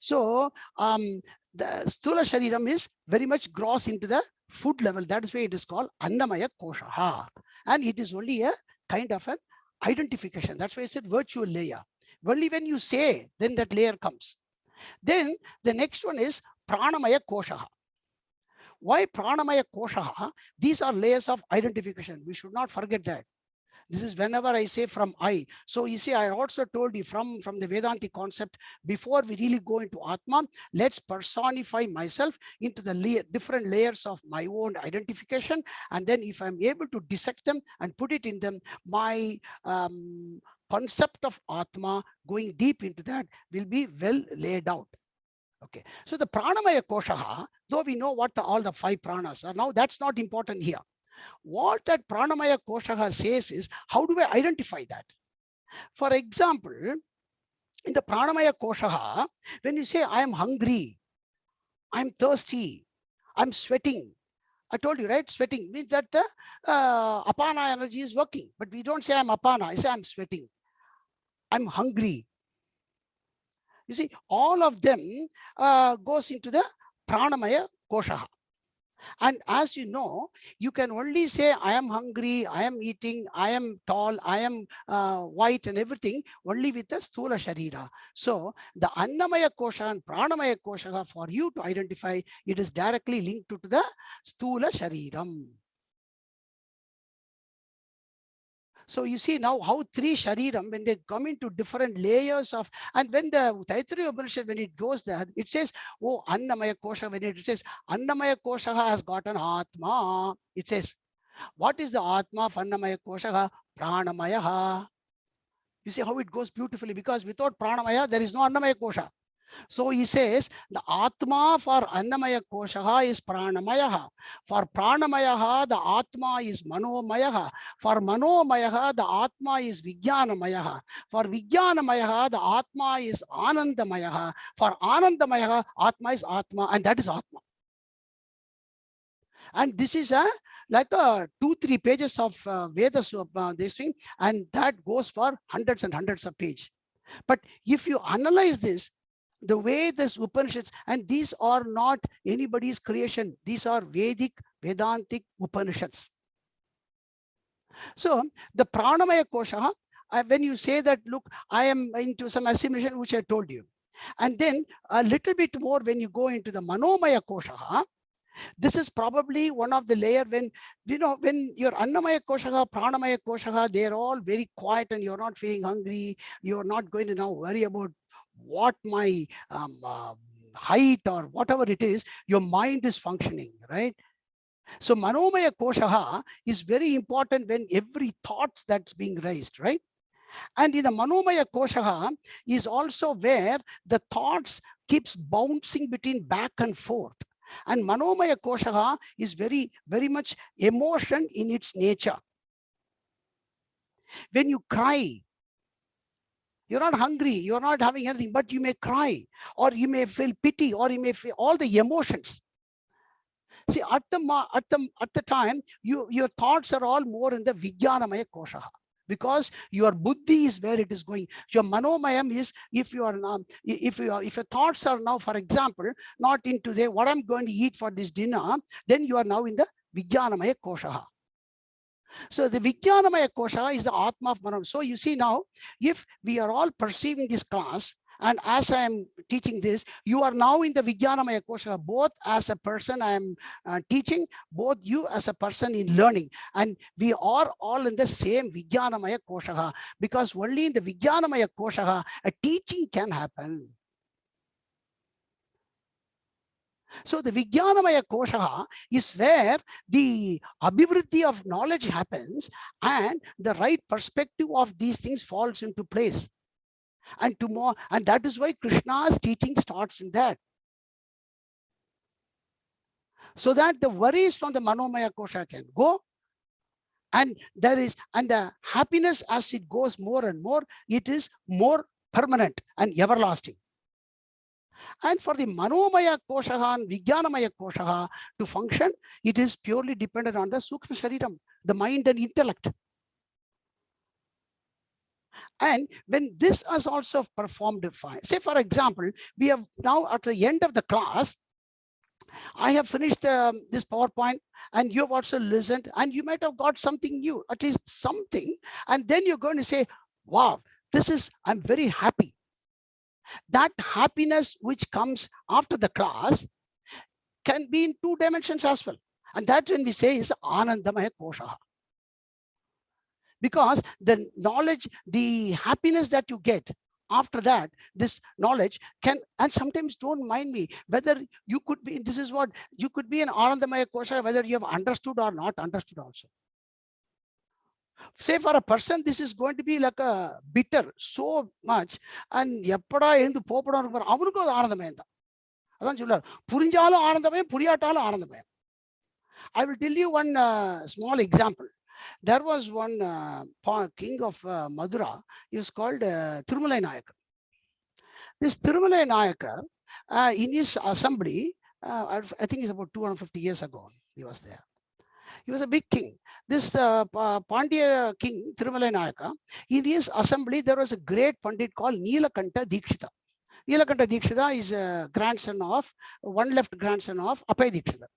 So the Stula Shariram is very much gross into the food level. That is why it is called Annamaya Kosha. And it is only a kind of an identification. That's why I said virtual layer. Only when you say, then that layer comes. Then the next one is Pranamaya Koshaha. Why Pranamaya Koshaha? These are layers of identification. We should not forget that. This is whenever I say from I. So you see, I also told you from the Vedantic concept, before we really go into Atma, let's personify myself into the different layers of my own identification. And then if I'm able to dissect them and put it in them, my concept of Atma, going deep into that, will be well laid out. Okay, so the Pranamaya Koshaha, though we know what all the 5 pranas are, now that's not important here. What that Pranamaya Koshaha says is, how do I identify that? For example, in the Pranamaya Koshaha, when you say I am hungry, I'm thirsty, I'm sweating. I told you, right? Sweating means that the apana energy is working, but we don't say I'm apana. I say I'm sweating, I'm hungry. You see, all of them goes into the Pranamaya Koshaha. And as you know, you can only say, I am hungry, I am eating, I am tall, I am white and everything, only with the Sthula Sharira. So the Annamaya Kosha and Pranamaya Kosha, for you to identify, it is directly linked to the Sthula Shariram. So you see now how 3 Shariram, when they come into different layers of, and when the Taittiriya Upanishad, when it goes there, it says, oh, Annamaya Kosha, when it says, Annamaya Kosha has got an Atma, it says, what is the Atma of Annamaya Kosha? Pranamaya. You see how it goes beautifully, because without Pranamaya, there is no Annamaya Kosha. So he says the Atma for Annamaya Koshaha is Pranamaya. For Pranamaya, the Atma is Manomaya. For Manomaya, the Atma is Vijnanamaya. For Vijnanamaya, the Atma is Anandamaya. For Anandamaya, Atma is Atma, and that is Atma. And this is a like a 2-3 pages of Vedas, this thing, and that goes for hundreds and hundreds of pages. But if you analyze this, the way this Upanishads, and these are not anybody's creation, these are Vedic, Vedantic Upanishads. So the Pranamaya Kosha, when you say that, look, I am into some assimilation, which I told you. And then a little bit more when you go into the Manomaya Kosha, this is probably one of the layer when, you know, when your Annamaya Koshaha, Pranamaya Koshaha, they're all very quiet and you're not feeling hungry. You're not going to now worry about what my height or whatever it is. Your mind is functioning, right? So Manomaya Koshaha is very important when every thought that's being raised, right? And in the Manomaya Koshaha is also where the thoughts keeps bouncing between back and forth. And Manomaya Koshaha is very, very much emotion in its nature. When you cry, you're not hungry, you're not having anything, but you may cry, or you may feel pity, or you may feel all the emotions. See, at the time, your thoughts are all more in the Vijnanamaya Koshaha, because your buddhi is where it is going. Your manomayam is, if your thoughts are now, for example, not into the what I'm going to eat for this dinner, then you are now in the Vijnanamaya Koshaha. So the Vijnanamaya Kosha is the Atma of Manon. So you see now, if we are all perceiving this class, and as I am teaching this, you are now in the Vijnanamaya Kosha, both as a person I am teaching, both you as a person in learning. And we are all in the same Vijnanamaya Kosha, because only in the Vijnanamaya Kosha, a teaching can happen. So the Vijnanamaya Kosha is where the abhivriddhi of knowledge happens and the right perspective of these things falls into place. And tomorrow, and that is why Krishna's teaching starts in that. So that the worries from the Manomaya Kosha can go. And there is, and the happiness as it goes more and more, it is more permanent and everlasting. And for the Manomaya Koshaha and Vijnanamaya Koshaha to function, it is purely dependent on the Sukshma Shariram, the mind and intellect. And when this is also performed, say for example, we have now at the end of the class, I have finished this PowerPoint and you've also listened and you might have got something new, at least something. And then you're going to say, wow, I'm very happy. That happiness which comes after the class can be in 2 dimensions as well. And that when we say is Anandamaya Kosha. Because the knowledge, the happiness that you get after that, this knowledge can, and sometimes don't mind me, whether you could be, this is what, you could be an Anandamaya Kosha, whether you have understood or not understood also. Say for a person, this is going to be like a bitter so much, and எப்படா எழுந்து போப்படும் அவனுக்கும் அது ஆனந்தமயம் தான். அதான் சொல்றாரு, புரிஞ்சாலும் ஆனந்தமயம், புரியாட்டாலும் ஆனந்தமயம். I will tell you one small example. There was one king of Madura. He was called Thirumalai Nayaka. This Thirumalai Nayaka, in his assembly, I think it's about 250 years ago, he was there. He was a big king. This Pandya king, Thirumalai Nayaka, in his assembly, there was a great Pandit called Nilakanta Dikshita. Nilakanta Dikshita is a grandson of, one left grandson of Apai Dikshita.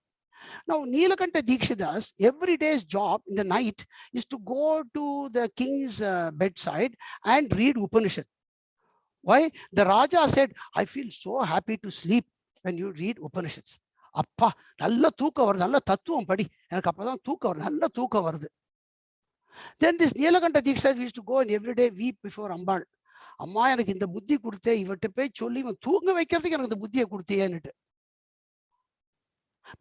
Now, Nilakanta Dikshita's every day's job in the night is to go to the king's bedside and read Upanishad. Why? The Raja said, I feel so happy to sleep when you read Upanishads. Appa, nalla தூக்கம் வருது, நல்ல தத்துவம் படி, எனக்கு அப்பதான் தூக்கம் வருது, நல்ல தூக்கம் வருது. Then this Nilakanta Diksha used to go and every day weep before Ambal. அம்மா எனக்கு இந்த புத்தி கொடுத்தே, இவட்ட போய் சொல்லி இவன் தூங்க வைக்கிறதுக்கு எனக்கு இந்த புத்தியை கொடுத்தேன்னுட்டு.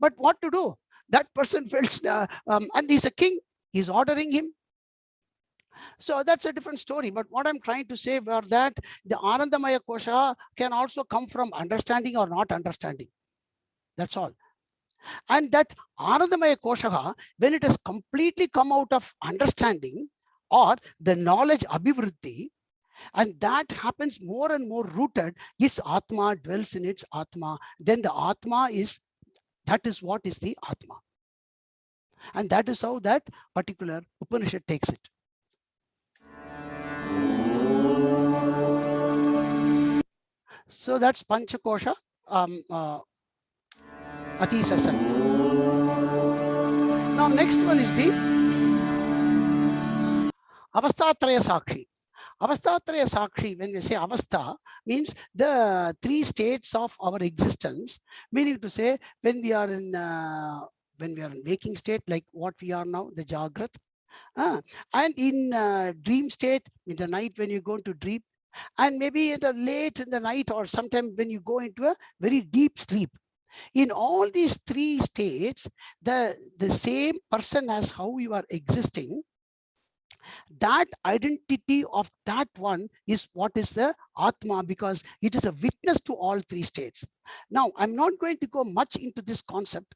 But what to do? That person felt, and he's a king, he's ordering him. So that's a different story. But what I'm trying to say was that the Anandamaya Kosha can also come from understanding or not understanding. That's all. And that Anandamaya Kosha, when it has completely come out of understanding or the knowledge abhivritti, and that happens more and more rooted, its Atma dwells in its Atma, then the Atma is, that is what is the Atma. And that is how that particular Upanishad takes it. So that's Panchakosha Atisasa. Now next one is the Avastatraya Sakshi. Avastatraya Sakshi, when we say Avastha, means the 3 states of our existence, meaning to say when we are in waking state, like what we are now, the Jagrat, and in dream state, in the night when you go into dream, and maybe in the late in the night or sometime when you go into a very deep sleep. In all these 3 states, the same person as how you are existing, that identity of that one is what is the Atma, because it is a witness to all 3 states. Now, I'm not going to go much into this concept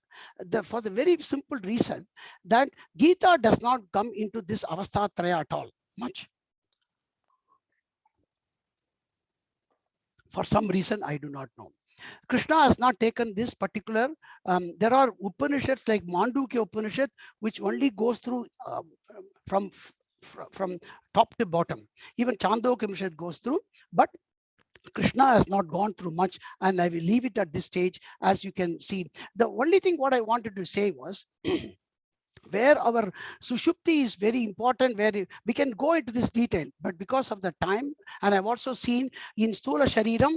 for the very simple reason that Gita does not come into this Avastatraya at all, much. For some reason, I do not know. Krishna has not taken this particular, there are Upanishads like Mandukya Upanishad, which only goes through from top to bottom. Even Chandogya Upanishad goes through, but Krishna has not gone through much, and I will leave it at this stage. As you can see, the only thing what I wanted to say was where our Sushupti is very important, where we can go into this detail, but because of the time, and I've also seen in Stula Shariram,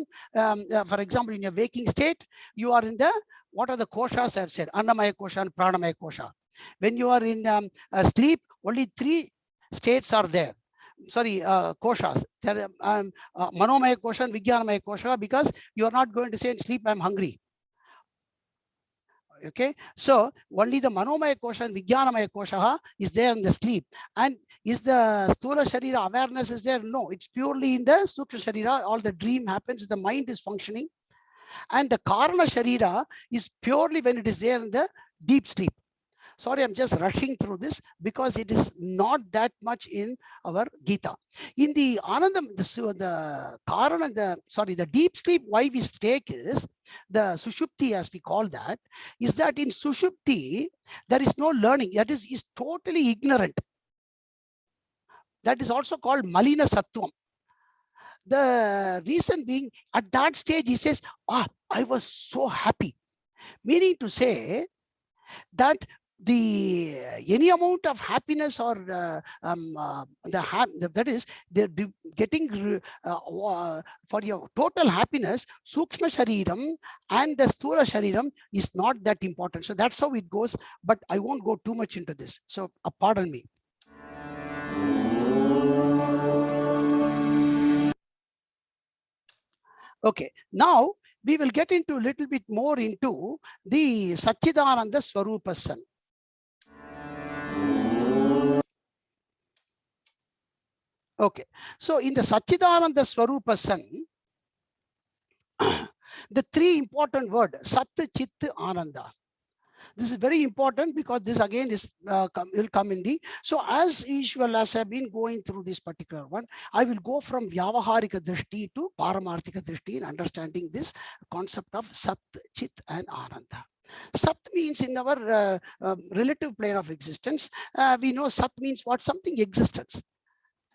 for example, in your waking state, you are in the, what are the koshas I've said, Annamaya Kosha and Pranamaya Kosha. When you are in sleep, only 3 states are there. Sorry, koshas. There Manomaya Kosha and Vijnanamaya Kosha, because you are not going to say in sleep, I'm hungry. Okay, so only the Manomaya Kosha and Vijnanamaya Kosha is there in the sleep. And is the Sthula Sharira awareness is there? No, it's purely in the Sukha Sharira. All the dream happens, the mind is functioning. And the Karana Sharira is purely when it is there in the deep sleep. Sorry, I'm just rushing through this because it is not that much in our Gita. In the Anandam, the Karana, the deep sleep, why we take is the Sushupti, as we call that, is that in Sushupti, there is no learning. That is totally ignorant. That is also called Malina Sattvam. The reason being, at that stage, he says, I was so happy. Meaning to say that the any amount of happiness or that is they're getting for your total happiness, sukshma shariram and the sthula shariram is not that important. So that's how it goes, but I won't go too much into this, so pardon me. Okay, now we will get into a little bit more into the Satchidananda Swarupa San. Okay, so in the Satchidananda Swarupa San, the three important words, Sat, Chit, Ananda. This is very important because this again is will come in the. So as usual, as I've been going through this particular one, I will go from Vyavaharika Drishti to Paramarthika Drishti in understanding this concept of Sat, Chit and Ananda. Sat means in our relative plane of existence, we know Sat means what? Something existence.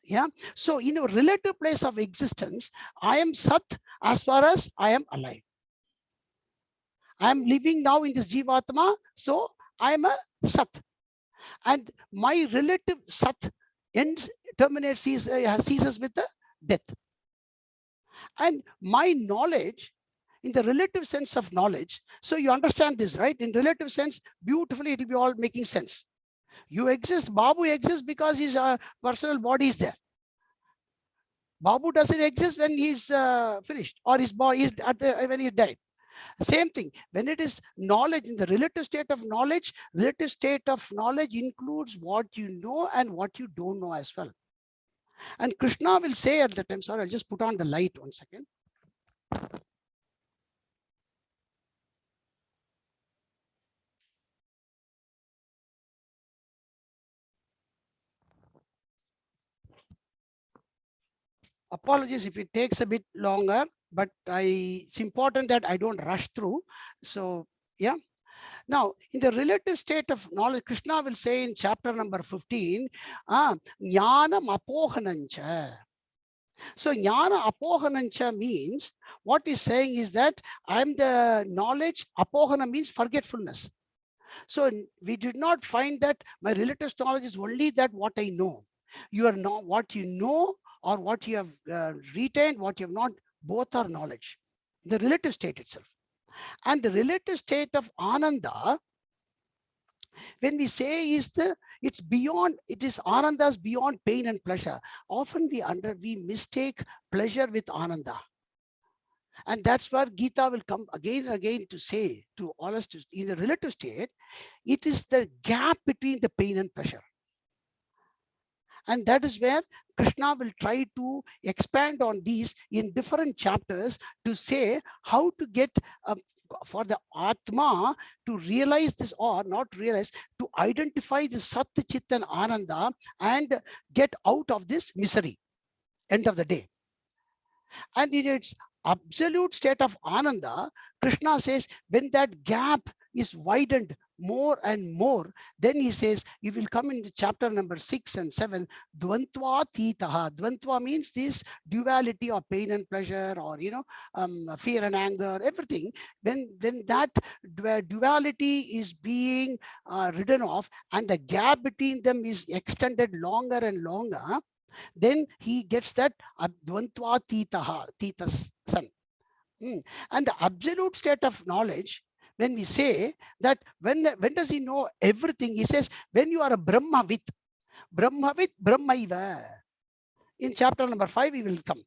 Yeah. So in a relative place of existence, I am Sat as far as I am alive. I am living now in this Jivatma, so I am a Sat. And my relative Sat ends, terminates, ceases with the death. And my knowledge, in the relative sense of knowledge, so you understand this, right? In relative sense, beautifully, it will be all making sense. You exist, Babu exists because his personal body is there. Babu doesn't exist when he's finished, or his body is at the when he's died. Same thing, when it is knowledge, in the relative state of knowledge includes what you know and what you don't know as well. And Krishna will say at the time, sorry, I'll just put on the light 1 second. Apologies if it takes a bit longer, but it's important that I don't rush through. So yeah. Now, in the relative state of knowledge, Krishna will say in chapter number 15, Jnanam apohanancha. So Jnana apohanancha means, what he's saying is that I'm the knowledge, apohana means forgetfulness. So we did not find that my relative knowledge is only that what I know. You are not what you know or what you have retained, what you have not, both are knowledge. The relative state itself. And the relative state of Ananda, when we say it's beyond, it is Ananda's beyond pain and pleasure. Often we mistake pleasure with Ananda. And that's where Gita will come again and again to say to all us, in the relative state, it is the gap between the pain and pleasure. And that is where Krishna will try to expand on these in different chapters to say how to get for the Atma to realize this, or not realize, to identify the Sat, Chit and Ananda and get out of this misery, end of the day. And in its absolute state of Ananda, Krishna says, when that gap is widened more and more, then he says, you will come in the chapter number 6 and 7, Dvantva Titaha. Dvantva means this duality of pain and pleasure, or fear and anger, everything. When that duality is being ridden off and the gap between them is extended longer and longer, then he gets that Dvantva Titaha, Tita's son. And the absolute state of knowledge, when we say that, when does he know everything? He says, when you are a Brahmavit, Brahmaiva. In chapter number 5, we will come.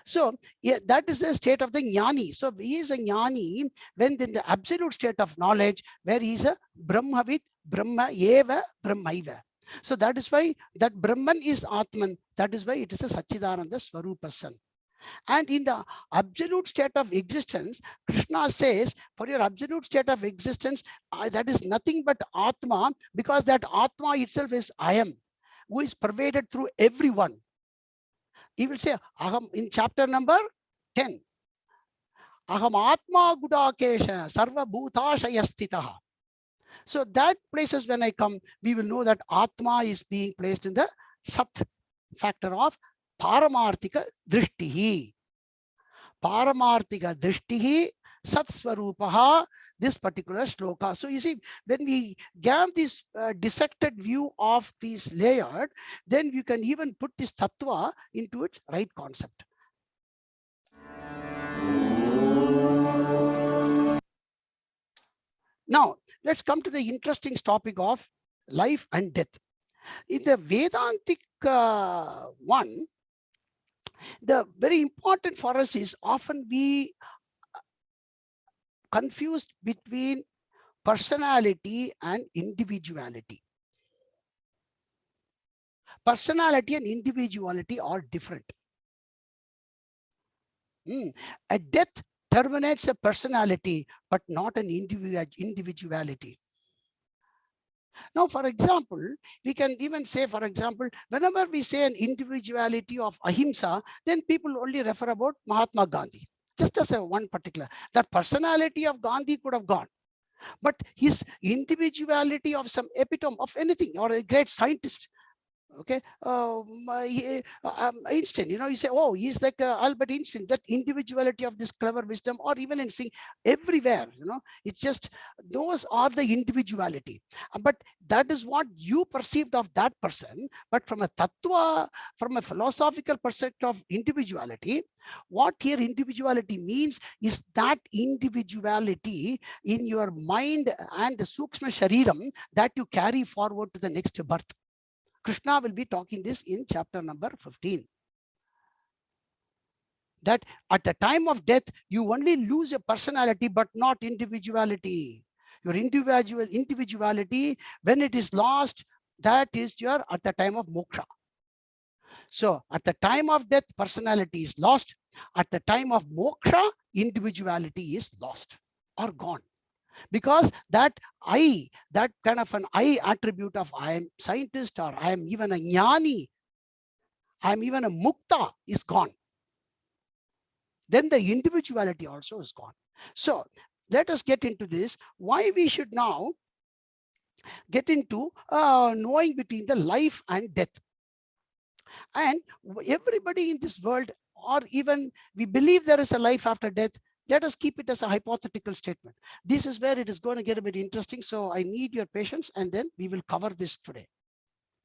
So yeah, that is the state of the Jnani. So he is a Jnani when in the absolute state of knowledge, where he is a Brahmavit, Brahma Eva, Brahmaiva. So that is why that Brahman is Atman. That is why it is a Satchidananda Swarupa San. And in the absolute state of existence, Krishna says, for your absolute state of existence, that is nothing but Atma, because that Atma itself is I am, who is pervaded through everyone. He will say, Aham, in chapter number 10, Aham Atma Gudakesha Sarva Bhutashayastitaha. So that places, when I come, we will know that Atma is being placed in the Sat factor of Paramarthika Drishtihi. Paramarthika Drishtihi, Satsvarupaha, this particular shloka. So you see, when we gave this dissected view of these layered, then you can even put this tattva into its right concept. Now, let's come to the interesting topic of life and death. In the Vedantic one, the very important for us is often we confused between personality and individuality. Personality and individuality are different. A death terminates a personality, but not an individuality. Now, for example, we can even say, for example, whenever we say an individuality of ahimsa, then people only refer about Mahatma Gandhi. Just as a one particular, that personality of Gandhi could have gone, but his individuality of some epitome of anything or a great scientist. Okay, Einstein, you say, oh, he's like Albert Einstein, that individuality of this clever wisdom, or even in seeing everywhere, it's just those are the individuality. But that is what you perceived of that person. But from a tattva, from a philosophical perspective of individuality, what here individuality means is that individuality in your mind and the sukshma shariram that you carry forward to the next birth. Krishna will be talking this in chapter number 15. That at the time of death, you only lose your personality, but not individuality. Your individuality, when it is lost, that is your at the time of moksha. So at the time of death, personality is lost. At the time of moksha, individuality is lost or gone. Because that kind of an I attribute of I am scientist, or I am even a jnani, I am even a mukta is gone. Then the individuality also is gone. So let us get into this, why we should now get into knowing between the life and death. And everybody in this world, or even we believe there is a life after death, let us keep it as a hypothetical statement. This is where it is going to get a bit interesting. So I need your patience, and then we will cover this today.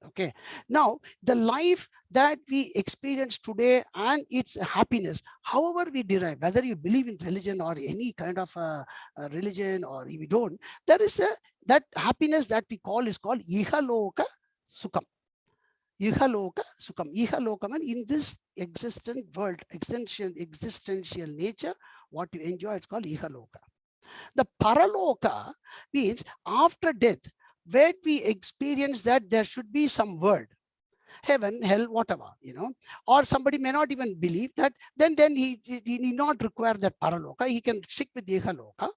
Okay, now the life that we experience today and its happiness, however we derive, whether you believe in religion or any kind of a religion, or if you don't, there is that happiness that we call is called ihaloka sukham. Ihaloka sukham. Ihalokam, and in this existent world, existential nature, what you enjoy, it's called ihaloka. The paraloka means after death, where we experience that there should be some world, heaven, hell, whatever, or somebody may not even believe that, then he need not require that paraloka. He can stick with the ihaloka.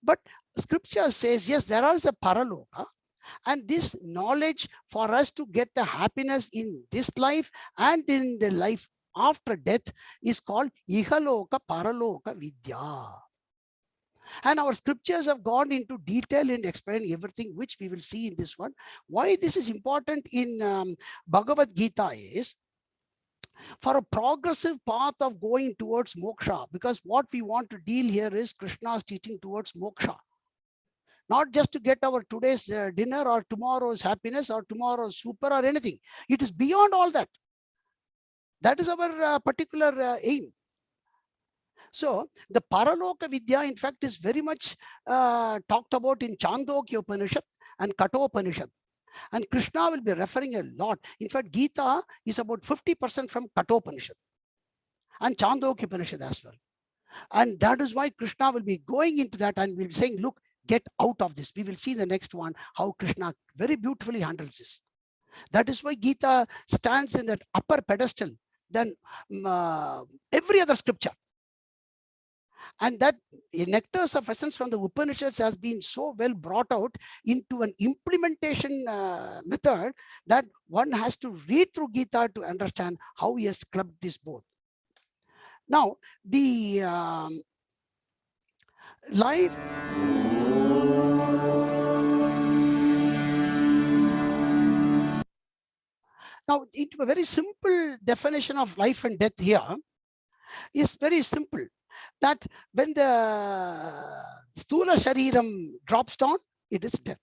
But scripture says, yes, there is a paraloka. And this knowledge for us to get the happiness in this life and in the life after death is called ihaloka paraloka vidya. And our scriptures have gone into detail in explaining everything, which we will see in this one. Why this is important in Bhagavad Gita is for a progressive path of going towards moksha, because what we want to deal here is Krishna's teaching towards moksha. Not just to get our today's dinner or tomorrow's happiness or tomorrow's super or anything. It is beyond all that. That is our particular aim. So the Paraloka Vidya, in fact, is very much talked about in Chandogya Upanishad and Kathopanishad. And Krishna will be referring a lot. In fact, Gita is about 50% from Kathopanishad and Chandogya Upanishad as well. And that is why Krishna will be going into that and will be saying, look, get out of this. We will see the next one, how Krishna very beautifully handles this. That is why Gita stands in that upper pedestal than every other scripture. And that nectars of essence from the Upanishads has been so well brought out into an implementation method that one has to read through Gita to understand how he has clubbed this both. Now, the life. Now, into a very simple definition of life and death here is very simple. that when the Stula Shariram drops down, it is death.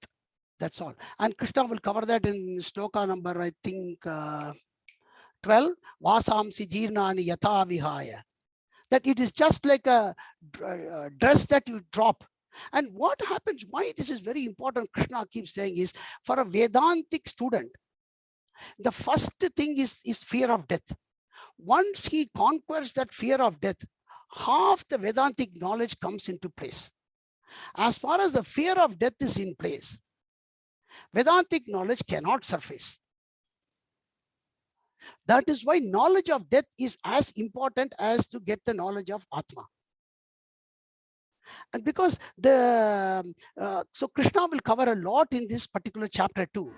That's all. And Krishna will cover that in shloka number, I think, 12. Vasamsi Jirnani Yatha Vihaya. That it is just like a dress that you drop. And what happens, why this is very important, Krishna keeps saying, is for a Vedantic student, the first thing is fear of death. Once he conquers that fear of death, half the Vedantic knowledge comes into place. As far as the fear of death is in place, Vedantic knowledge cannot surface. That is why knowledge of death is as important as to get the knowledge of Atma. And because so Krishna will cover a lot in this particular chapter too.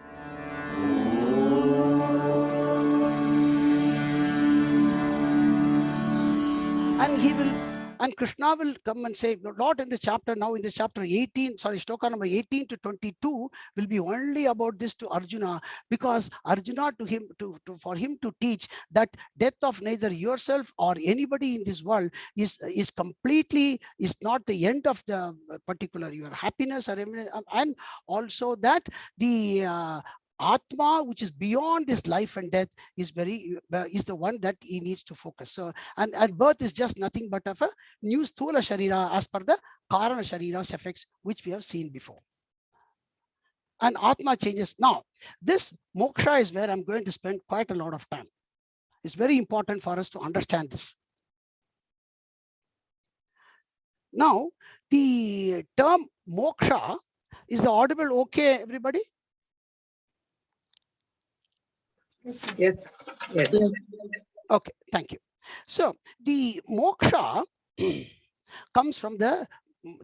And Krishna will come and say, not in the chapter now, in the chapter 18, sorry, shloka number 18 to 22 will be only about this to Arjuna, because Arjuna for him to teach that death of neither yourself or anybody in this world is not the end of the particular your happiness, and also that the Atma, which is beyond this life and death, is the one that he needs to focus. So, and birth is just nothing but of a new Sthula Sharira as per the Karana Sharira's effects, which we have seen before. And Atma changes. Now, this moksha is where I'm going to spend quite a lot of time. It's very important for us to understand this. Now, the term moksha, is the audible okay, everybody? Yes. Yes. Okay, thank you. So the moksha comes from the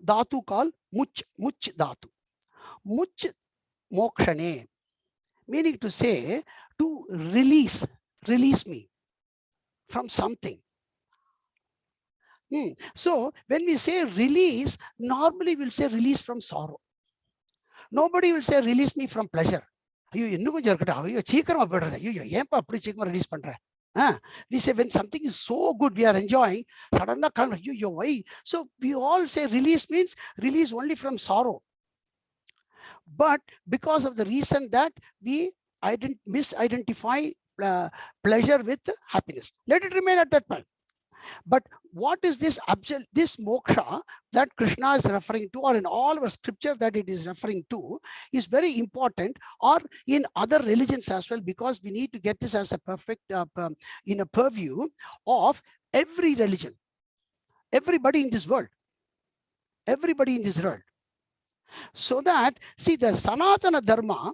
dhatu called much dhatu. Much mokshane, meaning to say to release me from something. So when we say release, normally we'll say release from sorrow. Nobody will say release me from pleasure. We say when something is so good, we are enjoying, suddenly, why? So we all say release means release only from sorrow. But because of the reason that we misidentify pleasure with happiness, let it remain at that point. But what is this moksha that Krishna is referring to, or in all our scripture that it is referring to, is very important, or in other religions as well, because we need to get this as a perfect in a purview of every religion, everybody in this world, so that, see, the Sanatana Dharma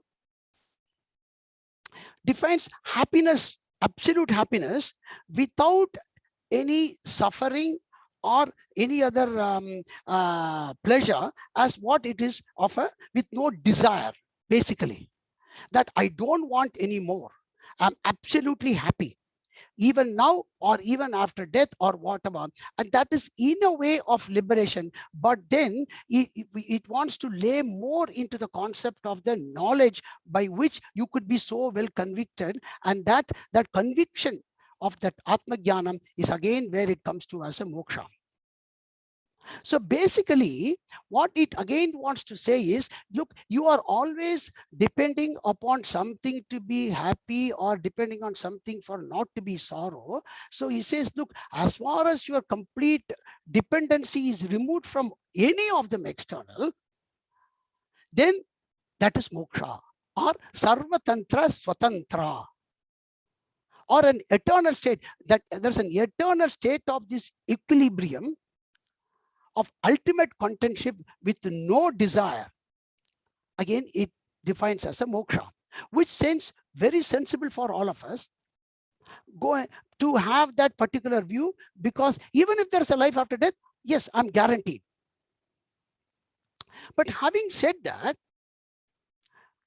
defines happiness, absolute happiness, without any suffering or any other pleasure, as what it is with no desire, basically, that I don't want any more. I'm absolutely happy, even now or even after death or whatever. And that is in a way of liberation. But then it wants to lay more into the concept of the knowledge by which you could be so well convicted, and that conviction of that Atma Jnanam is again where it comes to as a moksha. So basically, what it again wants to say is, look, you are always depending upon something to be happy, or depending on something for not to be sorrow. So he says, look, as far as your complete dependency is removed from any of them external, then that is moksha, or sarvatantra swatantra, or an eternal state, that there's an eternal state of this equilibrium of ultimate contentship with no desire. Again, it defines as a moksha, which seems very sensible for all of us to have that particular view, because even if there's a life after death, yes, I'm guaranteed. But having said that,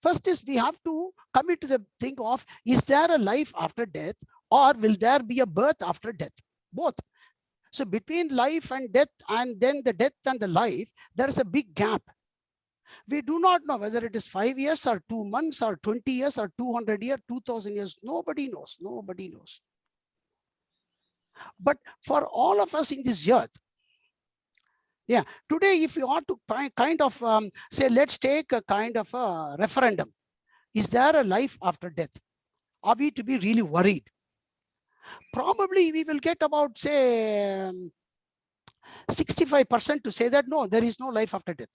first is we have to come into the thing of, is there a life after death, or will there be a birth after death? Both. So between life and death, and then the death and the life, there is a big gap. We do not know whether it is 5 years or 2 months or 20 years or 200 years, 2000 years. Nobody knows. Nobody knows. But for all of us in this earth, Yeah. Today, if you ought to kind of say, let's take a kind of a referendum. Is there a life after death? Are we to be really worried? Probably we will get about, say, 65% to say that no, there is no life after death.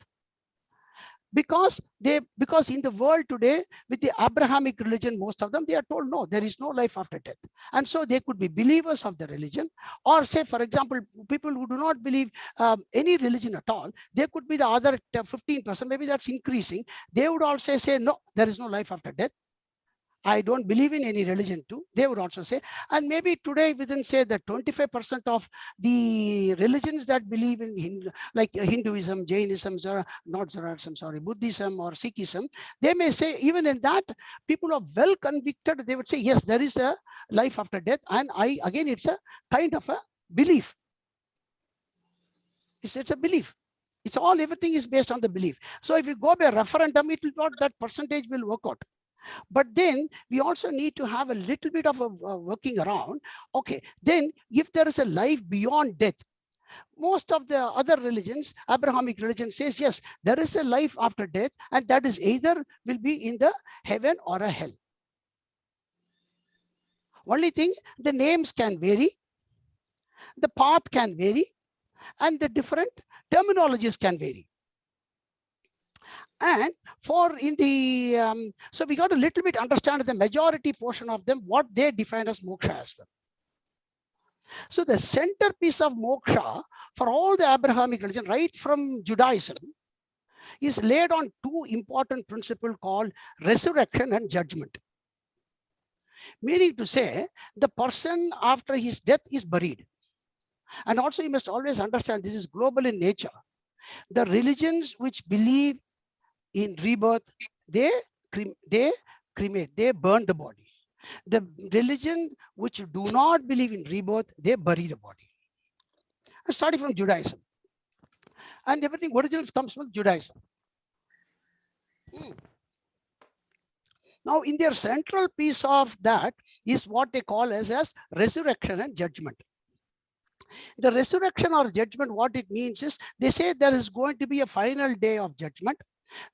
Because in the world today, with the Abrahamic religion, most of them, they are told no, there is no life after death. And so they could be believers of the religion, or say, for example, people who do not believe any religion at all, they could be the other 15%, maybe that's increasing. They would also say no, there is no life after death. I don't believe in any religion too, they would also say. And maybe today within, say, that 25% of the religions that believe in like Hinduism, Jainism, not Zoroastrianism, sorry, Buddhism or Sikhism, they may say, even in that, people are well convicted, they would say, yes, there is a life after death. And again, it's a kind of a belief. It's a belief. It's all, everything is based on the belief. So if you go by referendum, it will not, that percentage will work out. But then we also need to have a little bit of a working around. Okay, then if there is a life beyond death, most of the other religions, Abrahamic religion says, yes, there is a life after death, and that is either will be in the heaven or a hell. Only thing, the names can vary, the path can vary, and the different terminologies can vary. And for in the so we got a little bit understand the majority portion of them, what they define as moksha as well. So the centerpiece of moksha for all the Abrahamic religion, right from Judaism, is laid on two important principles called resurrection and judgment. Meaning to say, the person after his death is buried. And also you must always understand, this is global in nature. The religions which believe in rebirth, they cremate, they burn the body. The religion which do not believe in rebirth, they bury the body. Starting from Judaism. And everything originals comes from Judaism. Now, in their central piece of that is what they call as resurrection and judgment. The resurrection or judgment, what it means is, they say there is going to be a final day of judgment,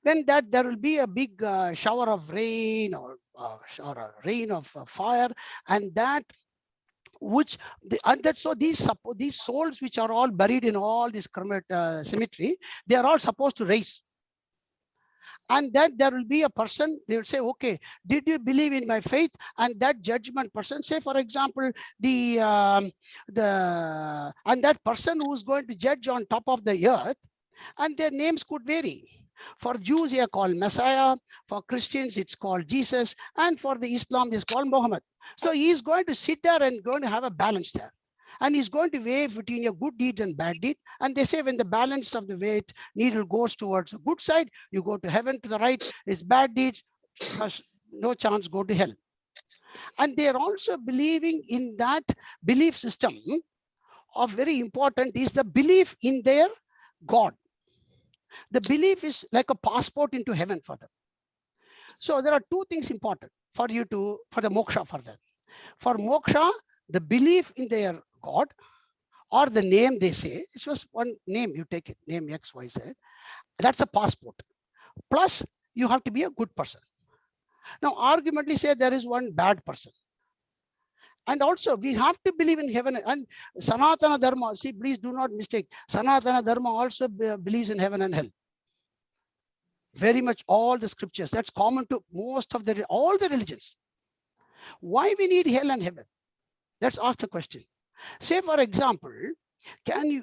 when that there will be a big shower of rain or a rain of fire, and that which and that, so these souls which are all buried in all this cemetery, they are all supposed to rise. And that there will be a person, they will say, okay, did you believe in my faith? And that judgment person, say for example, and that person who's going to judge on top of the earth, and their names could vary. For Jews, they are called Messiah. For Christians, it's called Jesus. And for the Islam, it's called Muhammad. So he's going to sit there and going to have a balance there. And he's going to weigh between your good deed and bad deed. And they say when the balance of the weight needle goes towards the good side, you go to heaven. To the right is bad deeds, no chance go to hell. And they are also believing in that belief system of very important is the belief in their God. The belief is like a passport into heaven for them. So there are two things important for you to, for the moksha for them. For moksha, the belief in their God, or the name they say, this was one name, you take it, name X, Y, Z, that's a passport. Plus, you have to be a good person. Now, argumentally say there is one bad person. And also, we have to believe in heaven. And Sanatana Dharma, see, please do not mistake. Sanatana Dharma also believes in heaven and hell. Very much all the scriptures. That's common to most of all the religions. Why we need hell and heaven? Let's ask the question. Say, for example,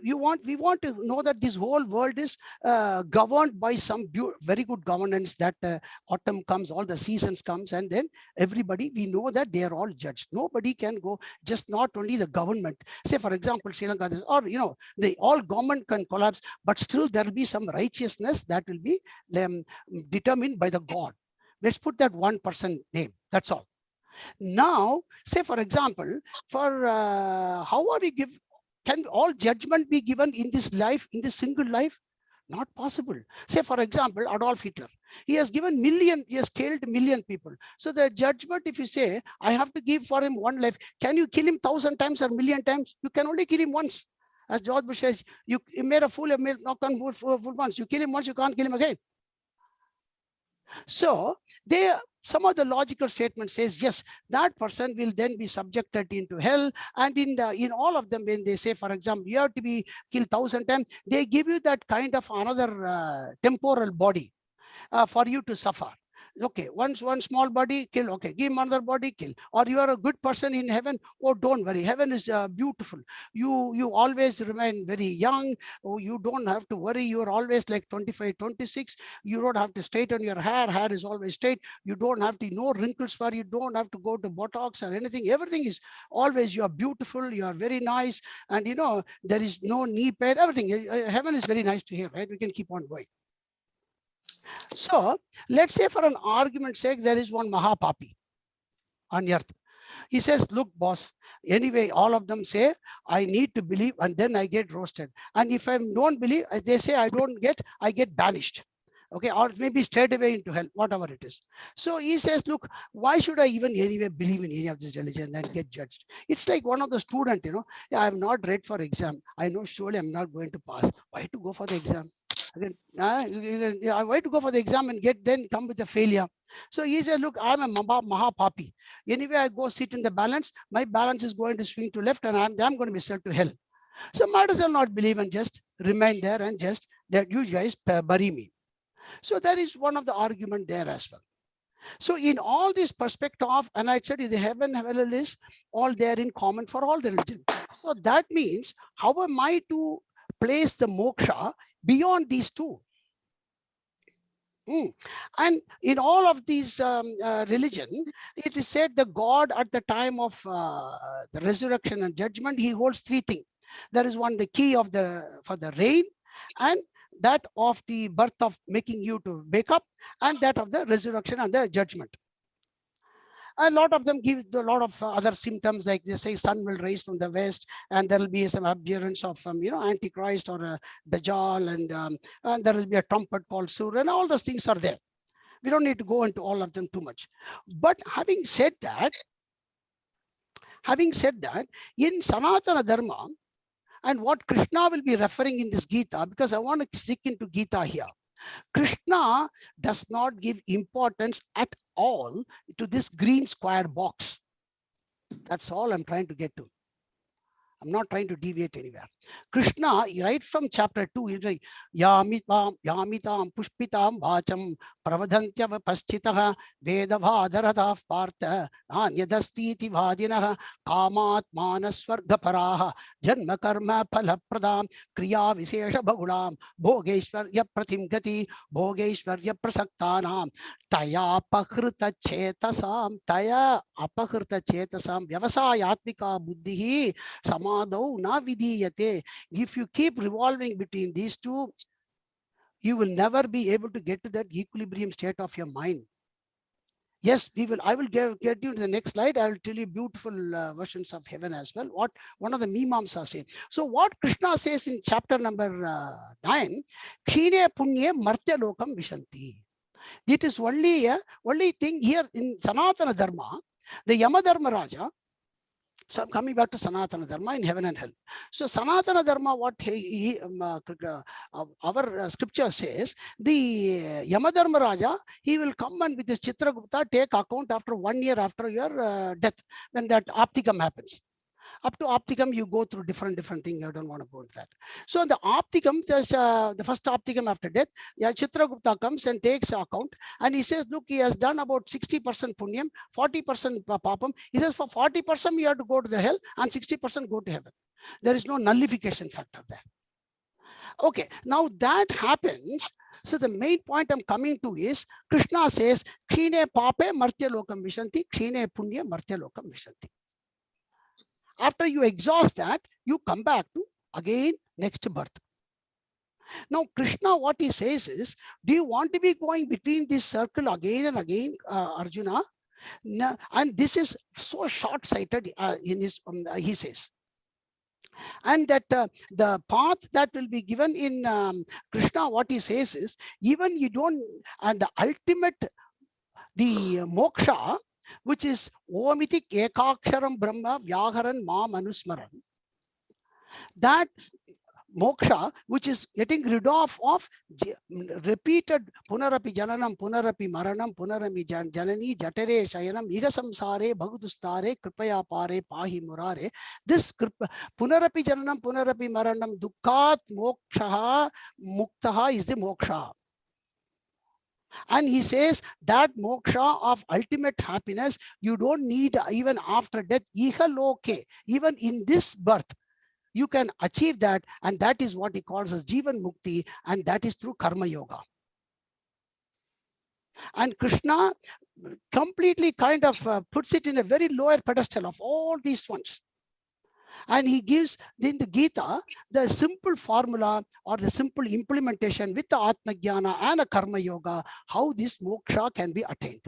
we want to know that this whole world is governed by some very good governance, that autumn comes, all the seasons comes, and then everybody, we know that they are all judged. Nobody can go, just not only the government. Say, for example, Sri Lanka, or all government can collapse, but still there will be some righteousness that will be determined by the God. Let's put that one person name. That's all. Now, say for example, for how are we give? Can all judgment be given in this life, in this single life? Not possible. Say for example, Adolf Hitler. He has given he has killed million people. So the judgment, if you say, I have to give for him one life, can you kill him 1,000 times or million times? You can only kill him once. As George Bush says, you made a fool, you made not fool once. You kill him once, you can't kill him again. So some of the logical statement says, yes, that person will then be subjected into hell. And in all of them, when they say, for example, you have to be killed 1,000 times, they give you that kind of another temporal body for you to suffer. Okay, one small body, kill. Okay, give him another body, kill. Or you are a good person in heaven. Oh, don't worry, heaven is beautiful. You always remain very young. Oh, you don't have to worry. You are always like 25, 26. You don't have to straighten your hair. Hair is always straight. You don't have to, no wrinkles for you. Don't have to go to Botox or anything. Everything is always, you are beautiful. You are very nice. And there is no knee pain, everything. Heaven is very nice to hear, right? We can keep on going. So let's say, for an argument's sake, there is one Mahapapi on earth. He says, look, boss, anyway, all of them say, I need to believe, and then I get roasted. And if I don't believe, they say I get banished. Okay, or maybe straight away into hell, whatever it is. So he says, look, why should I even anyway believe in any of this religion and get judged? It's like one of the student, I have not read for exam. I know surely I'm not going to pass. Why to go for the exam? Again, why to go for the exam and then come with a failure? So he said, look, I'm a Mahapapi. Anyway, I go sit in the balance. My balance is going to swing to left, and I'm going to be sent to hell. So might as well not believe and just remain there and just that you guys bury me. So that is one of the argument there as well. So in all this perspective of, and I said the heaven hell is all there in common for all the religion. So that means, how am I to place the moksha beyond these two? And in all of these religion, it is said the God at the time of the resurrection and judgment, he holds three things. There is one, the key for the rain, and that of the birth of making you to wake up, and that of the resurrection and the judgment. A lot of them give a lot of other symptoms, like they say sun will rise from the west, and there will be some appearance of Antichrist or Dajjal, and there will be a trumpet called Sur, and all those things are there. We don't need to go into all of them too much. But having said that, in Sanatana Dharma, and what Krishna will be referring in this Gita, because I want to stick into Gita here. Krishna does not give importance at all to this green square box. That's all I'm trying to get to. I'm not trying to deviate anywhere. Krishna, right from chapter 2, he's like, Yamitam Pushpitam Vacham Pravadantya Paschitaha Vedavadharata Partha Anyadastiti Vadinaha Kamat Manasvargaparaha Janma Karma Palapradam Kriya Visesha Bagulam Bhogeshwarya Pratimgati Bhogeshwarya Prasaktanam Taya Apakrita Chetasam Vyavasayatmika Buddhihi na vidiyate. If you keep revolving between these two, you will never be able to get to that equilibrium state of your mind. Yes, I will get you to the next slide. I will tell you beautiful versions of heaven as well. What one of the Mimamsa say. So what Krishna says in chapter number 9, Kshine Punye Martya Lokam Vishanti. It is only thing here in Sanatana Dharma, the Yama Dharma Raja. So coming back to Sanatana Dharma in heaven and hell. So Sanatana Dharma, what our scripture says, the Yamadharma Raja, he will come and with his Chitragupta take account after 1 year after your death, when that Aptikam happens. Up to Opticum, you go through different things. I don't want to go into that. So the Opticum, the first Opticum after death, Chitragupta comes and takes account, and he says, look, he has done about 60% punyam, 40% papam. He says for 40% you have to go to the hell and 60% go to heaven. There is no nullification factor there. Okay, now that happens. So the main point I'm coming to is Krishna says, Kshine pape martya lokam vishanti, Kshine punya martya lokam vishanti. After you exhaust that, you come back to again next birth. Now, Krishna, what he says is, do you want to be going between this circle again and again, Arjuna? No, and this is so short-sighted in his, he says. And that the path that will be given in Krishna, what he says is, even you don't, and the ultimate, the moksha, which is Omiti Ekaksharam Brahma Vyagaran Ma Manusmaran. That moksha, which is getting rid of repeated punarapi jananam, punarapi maranam, punarami janani, jatare shayanam, iga samsare, bhagudustare, kripaya pare, pahi murare. This punarapi jananam, punarapi maranam, dukkat moksha, muktaha is the moksha. And he says that moksha of ultimate happiness, you don't need even after death, ihaloke, even in this birth, you can achieve that. And that is what he calls as Jivan Mukti, and that is through Karma Yoga. And Krishna completely kind of puts it in a very lower pedestal of all these ones. And he gives in the Gita the simple formula or the simple implementation with the Atma Jnana and a Karma Yoga, how this moksha can be attained.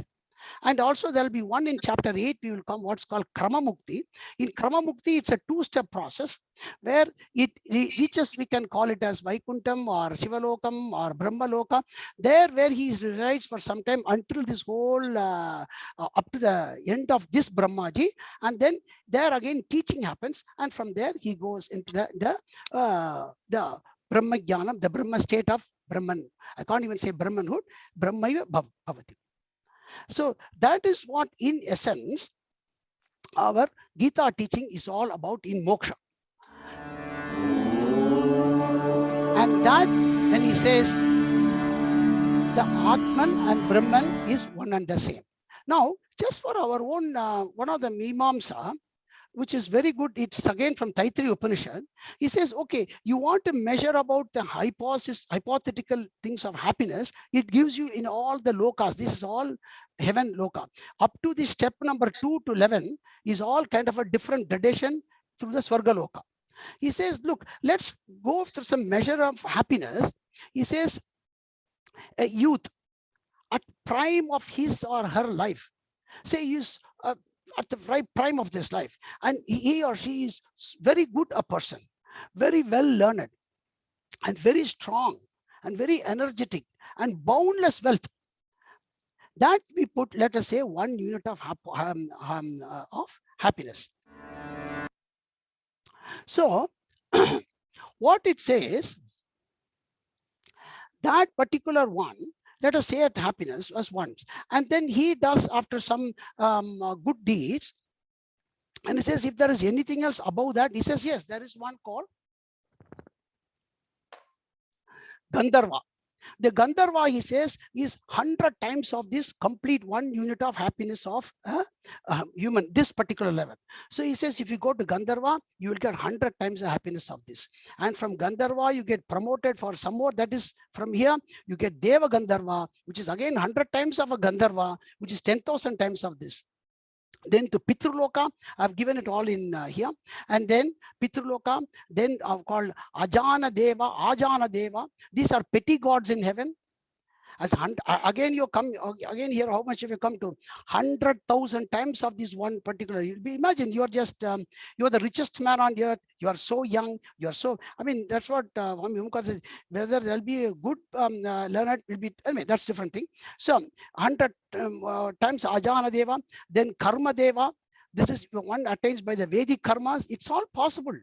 And also there will be one in chapter 8, we will come what's called Krama Mukti. In Krama Mukti, it's a two-step process where it reaches, we can call it as Vaikuntham or Shivalokam or Brahmaloka, there where he resides for some time until this whole, up to the end of this Brahmaji. And then there again teaching happens. And from there he goes into the Brahma Jnanam, the Brahma state of Brahman. I can't even say Brahmanhood, Brahmaiva Bhavati. So that is what, in essence, our Gita teaching is all about in moksha. And that, when he says the Atman and Brahman is one and the same. Now, just for our own, one of the Mimamsa, which is very good, it's again from Taittiriya Upanishad. He says, okay, you want to measure about the hypothetical things of happiness, it gives you in all the lokas. This is all heaven loka. Up to the step number 2 to 11 is all kind of a different gradation through the Swarga loka. He says, look, let's go through some measure of happiness. He says, a youth at prime of his or her life, say he's at the right prime of this life, and he or she is very good a person, very well learned, and very strong, and very energetic, and boundless wealth. That we put, let us say, 1 unit of happiness. So what it says, that particular one, let us say at happiness was once, and then he does after some good deeds. And he says, if there is anything else above that, he says, yes, there is one called Gandharva. The Gandharva, he says, is 100 times of this complete 1 unit of happiness of human, this particular level. So he says, if you go to Gandharva, you will get 100 times the happiness of this. And from Gandharva, you get promoted for some more. That is, from here, you get Deva Gandharva, which is again 100 times of a Gandharva, which is 10,000 times of this. Then to Pitruloka, I've given it all in here. And then Pitruloka, then I've called Ajana Deva. These are petty gods in heaven. As again, you come again here. How much have you come to? 100,000 times of this one particular. You'll be, imagine you're just you're the richest man on earth. You are so young. You're so. I mean, that's what says. Whether there'll be a good learner will be. Anyway, that's different thing. So 100 times Ajana Deva, then Karma Deva. This is one attained by the Vedic karmas. It's all possible.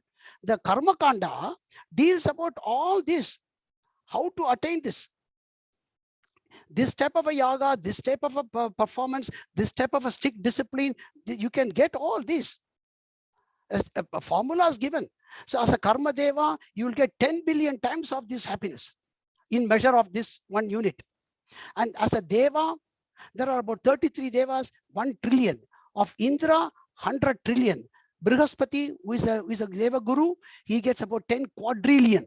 The Karma Kanda deals about all this. How to attain this. This type of a yoga, this type of a performance, this type of a strict discipline, you can get all this. A formula is given. So as a Karma Deva, you will get 10 billion times of this happiness in measure of this 1 unit. And as a Deva, there are about 33 Devas, 1 trillion. Of Indra, 100 trillion. Brihaspati, who is a Deva Guru, he gets about 10 quadrillion.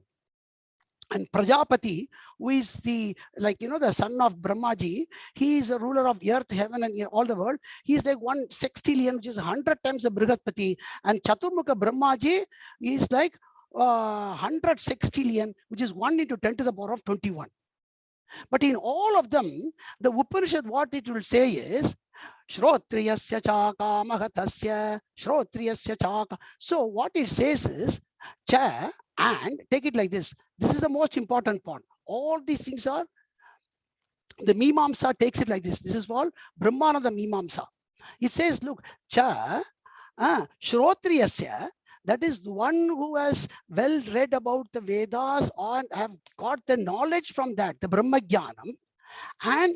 And Prajapati, who is the, like, the son of Brahmaji, he is a ruler of earth, heaven, and all the world. He is like 1 sextillion, which is 100 times the Brihaspati. And Chaturmukha Brahmaji is like 100 sextillion, which is 1 into 10 to the power of 21. But in all of them, the Upanishad, what it will say is, Shrotriyasya chaka mahatasya, Shrotriyasya chaka. So what it says is, cha, and take it like this. This is the most important part. All these things are, the Mimamsa takes it like this. This is called Brahmananda Mimamsa. It says, look, cha, Shrotriyasya, that is the one who has well read about the Vedas and have got the knowledge from that, the Brahma Jnanam, and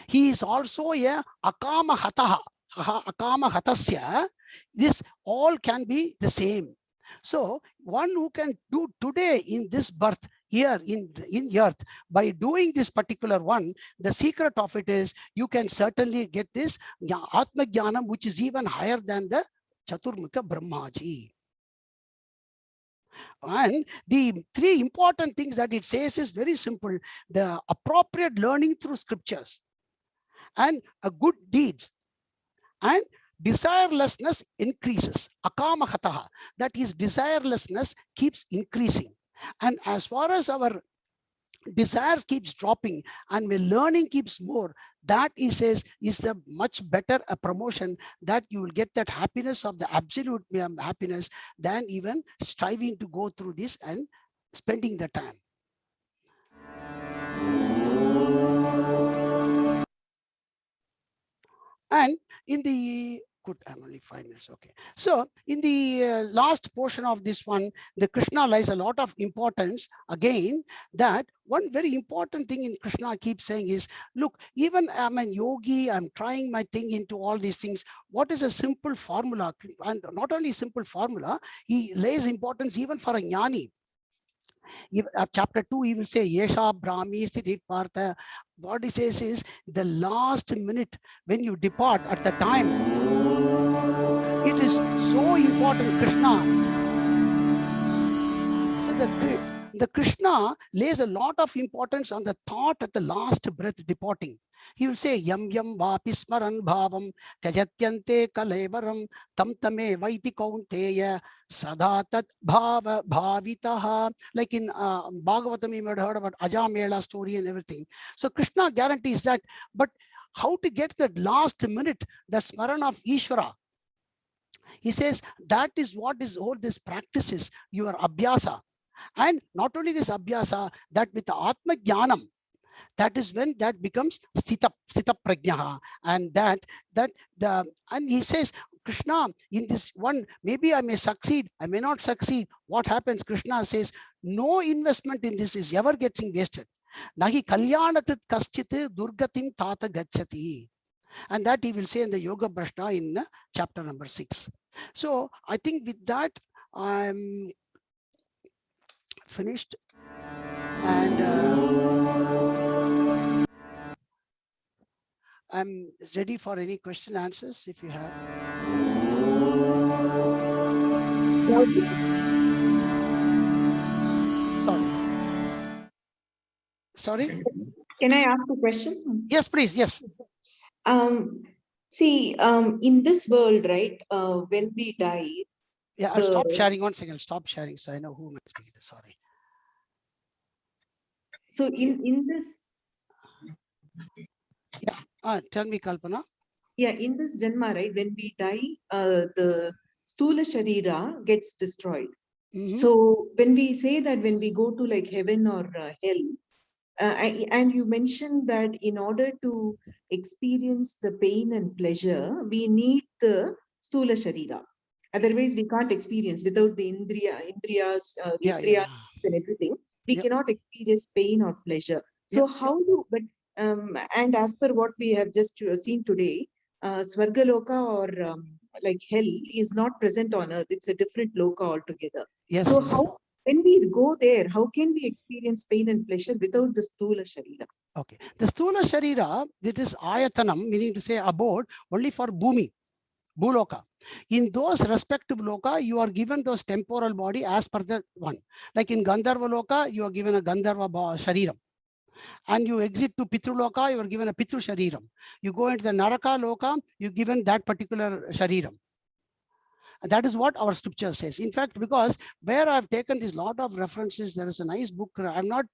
he is also a akama hataha, akama hatasya. This all can be the same. So one who can do today in this birth here in earth, by doing this particular one, the secret of it is you can certainly get this Atma Jnanam, which is even higher than the Chaturmukha Brahmaji. And the three important things that it says is very simple: the appropriate learning through scriptures, and a good deeds, and desirelessness increases. Akama hataha, that is, desirelessness keeps increasing. And as far as our desires keeps dropping and when learning keeps more, that he says is a much better a promotion, that you will get that happiness of the absolute happiness than even striving to go through this and spending the time. And in the good, I'm only 5 minutes. Okay. So in the last portion of this one, the Krishna lies a lot of importance again, that one very important thing in Krishna keeps saying is, look, even I'm a yogi, I'm trying my thing into all these things. What is a simple formula? And not only simple formula, he lays importance even for a jnani. Chapter 2, he will say, Yesha Brahmi Sthiti Partha. What he says is, the last minute when you depart at the time, it is so important. Krishna, the Krishna lays a lot of importance on the thought at the last breath departing. He will say, Yam yam vapi smaran bhavam tyajatyante kalevaram tam tame vaiti kaunteya sada tat bhava bhavitaha. Like in Bhagavatam, you might have heard about Ajamela story and everything. So Krishna guarantees that. But how to get that last minute, the smaran of Ishvara? He says that is what is all this practice is, your abhyasa. And not only this abhyasa, that with the Atma Jnanam, that is when that becomes sthita prajnaha. And and he says, Krishna, in this one, maybe I may succeed, I may not succeed. What happens? Krishna says, no investment in this is ever getting wasted. Nahi kalyanakrit kaschit durgatim tata gachati. And that he will say in the Yoga Prashna in chapter number 6. So I think with that, I'm finished, and I'm ready for any question answers if you have. Sorry. Can I ask a question? Yes, please. Yes. See, in this world, right, when we die. Yeah, I'll stop sharing 1 second. Stop sharing so I know who I'm speaking to. Sorry. So in this. Yeah. Tell me, Kalpana. Yeah, in this Janma, right, when we die, the Stula Sharira gets destroyed. So when we say that when we go to like heaven or hell, and you mentioned that in order to experience the pain and pleasure, we need the Stula Sharira. Otherwise, we can't experience without the Indriyas and everything. We cannot experience pain or pleasure. So how do, but and as per what we have just seen today, Swargaloka or like hell is not present on earth. It's a different loka altogether. Yes. So how, when we go there, how can we experience pain and pleasure without the Stula Sharira? Okay. The Stula Sharira, it is Ayatanam, meaning to say abode, only for Bhumi, Bhuloka. In those respective loka, you are given those temporal body as per the one. Like in Gandharva Loka, you are given a Gandharva Shariram. And you exit to Pitru Loka, you are given a Pitru Shariram. You go into the Naraka Loka, you're given that particular Shariram. That is what our scripture says. In fact, because where I've taken this lot of references, there is a nice book. I'm not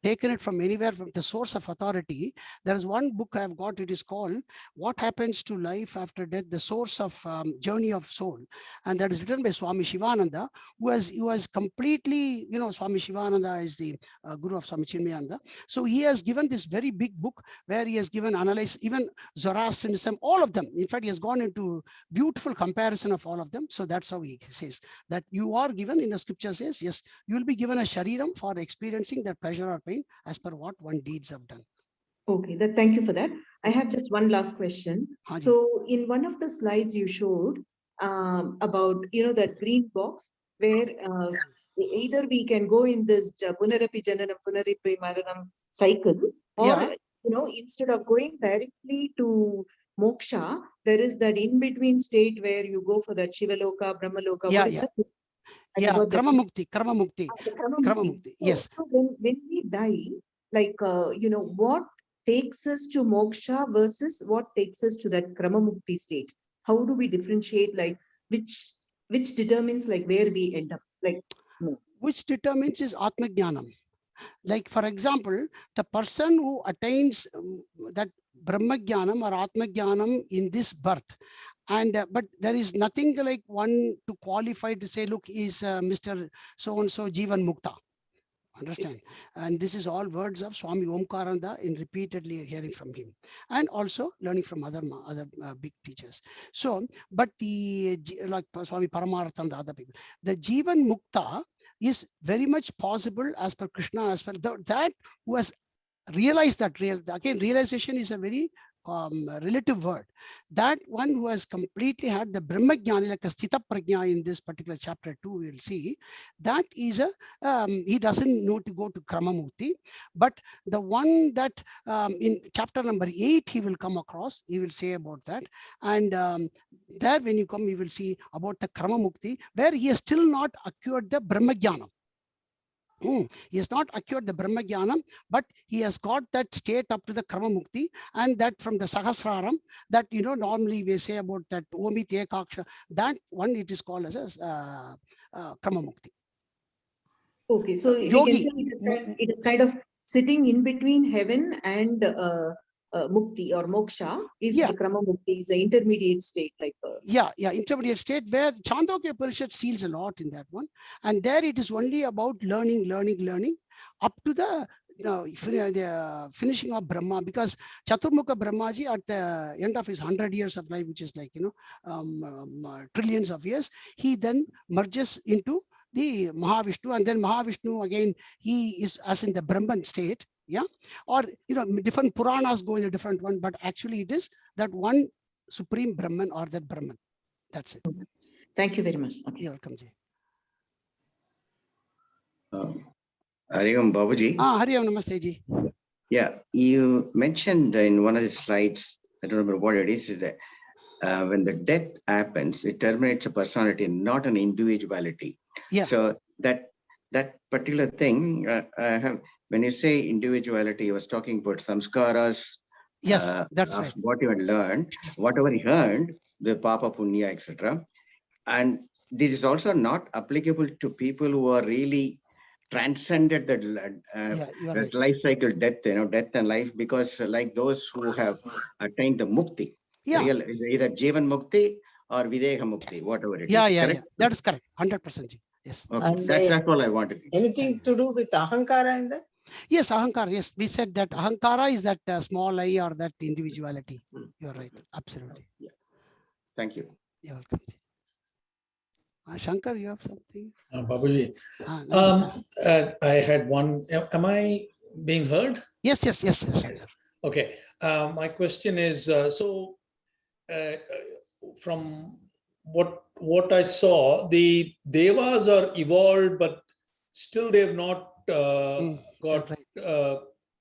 taken it from anywhere, from the source of authority. There is one book I've got. It is called What Happens to Life After Death, the Source of Journey of Soul. And that is written by Swami Shivananda, who has completely, Swami Shivananda is the guru of Swami Chinmayananda. So he has given this very big book where he has given analyze even Zoroastrianism, all of them. In fact, he has gone into beautiful comparison of all of them. So that's how he says that you are given, in the scripture says, yes, you will be given a shariram for experiencing that pleasure or pain as per what one deeds have done. Okay, thank you for that. I have just one last question. Haji. So in one of the slides you showed about, that green box where either we can go in this Punarapi Jananam, Punarapi Maranam cycle, or, Yeah. instead of going directly to moksha, there is that in-between state where you go for that Shivaloka, Brahmaloka. Yeah, What is yeah. that? I Yeah, forgot that. Krama Mukti, Krama Mukti, The Krama Krama Mukti. Mukti. Yes. So when we die, like, what takes us to moksha versus what takes us to that Krama Mukti state? How do we differentiate, like, which determines like where we end up? Like, no. Which determines is Atma Jnanam. Like, for example, the person who attains that Brahma Jnanam or Atma Jnanam in this birth, and but there is nothing like one to qualify to say, look, is Mr. So-and-so Jivan Mukta. Understand? And this is all words of Swami Omkaranda in repeatedly hearing from him, and also learning from other big teachers. So, but the like Swami Paramartha and the other people, the Jivan Mukta is very much possible as per Krishna, as per that who has realized that again, realization is a very relative word. That one who has completely had the Brahma Jnana, like a Sthita Prajna in this particular chapter 2, we will see that is a he doesn't know to go to Krama Mukti, but the one that in chapter number 8 he will come across, he will say about that, and there when you come, you will see about the Krama Mukti, where he has still not acquired the Brahma Jnana. He has not acquired the Brahma Jnanam, but he has got that state up to the Krama Mukti, and that from the Sahasraram, that normally we say about that Omit Ekaksha, that one it is called as a Krama Mukti. Okay, so we can say it is kind of sitting in between heaven and mukti or moksha is the Krama Mukti, is the intermediate state, like intermediate state, where Chandogya Upanishad seals a lot in that one, and there it is only about learning up to the finishing of Brahma, because Chaturmukha Brahmaji at the end of his 100 years of life, which is like trillions of years, he then merges into the Mahavishnu, and then Mahavishnu again, he is as in the Brahman state, or different Puranas go in a different one, but actually it is that one supreme Brahman or that Brahman. That's it. Thank you very much. Okay. You're welcome, Ji. Hariam Babuji. Hariam Namaste, Ji. Yeah, you mentioned in one of the slides, I don't remember what it is that when the death happens, it terminates a personality, not an individuality. Yeah. So that particular thing, when you say individuality, you was talking about samskaras. Yes, that's right. What you had learned, whatever you earned, the papa punya, etc. And this is also not applicable to people who are really transcended the life cycle, death and life, because like those who have attained the mukti, real, either Jivan Mukti or Videha Mukti, whatever it is. Yeah. That is correct. 100%. Yes. Okay. That's all I wanted. Anything to do with ahankara in that? Yes, ahankara. Yes, we said that ahankara is that small I or that individuality. You're right. Absolutely. Yeah. Thank you. You're welcome. Shankar, you have something? Babuji, I had one. Am I being heard? Yes. Shankar. Okay. My question is, from what I saw, the devas are evolved, but still they have not got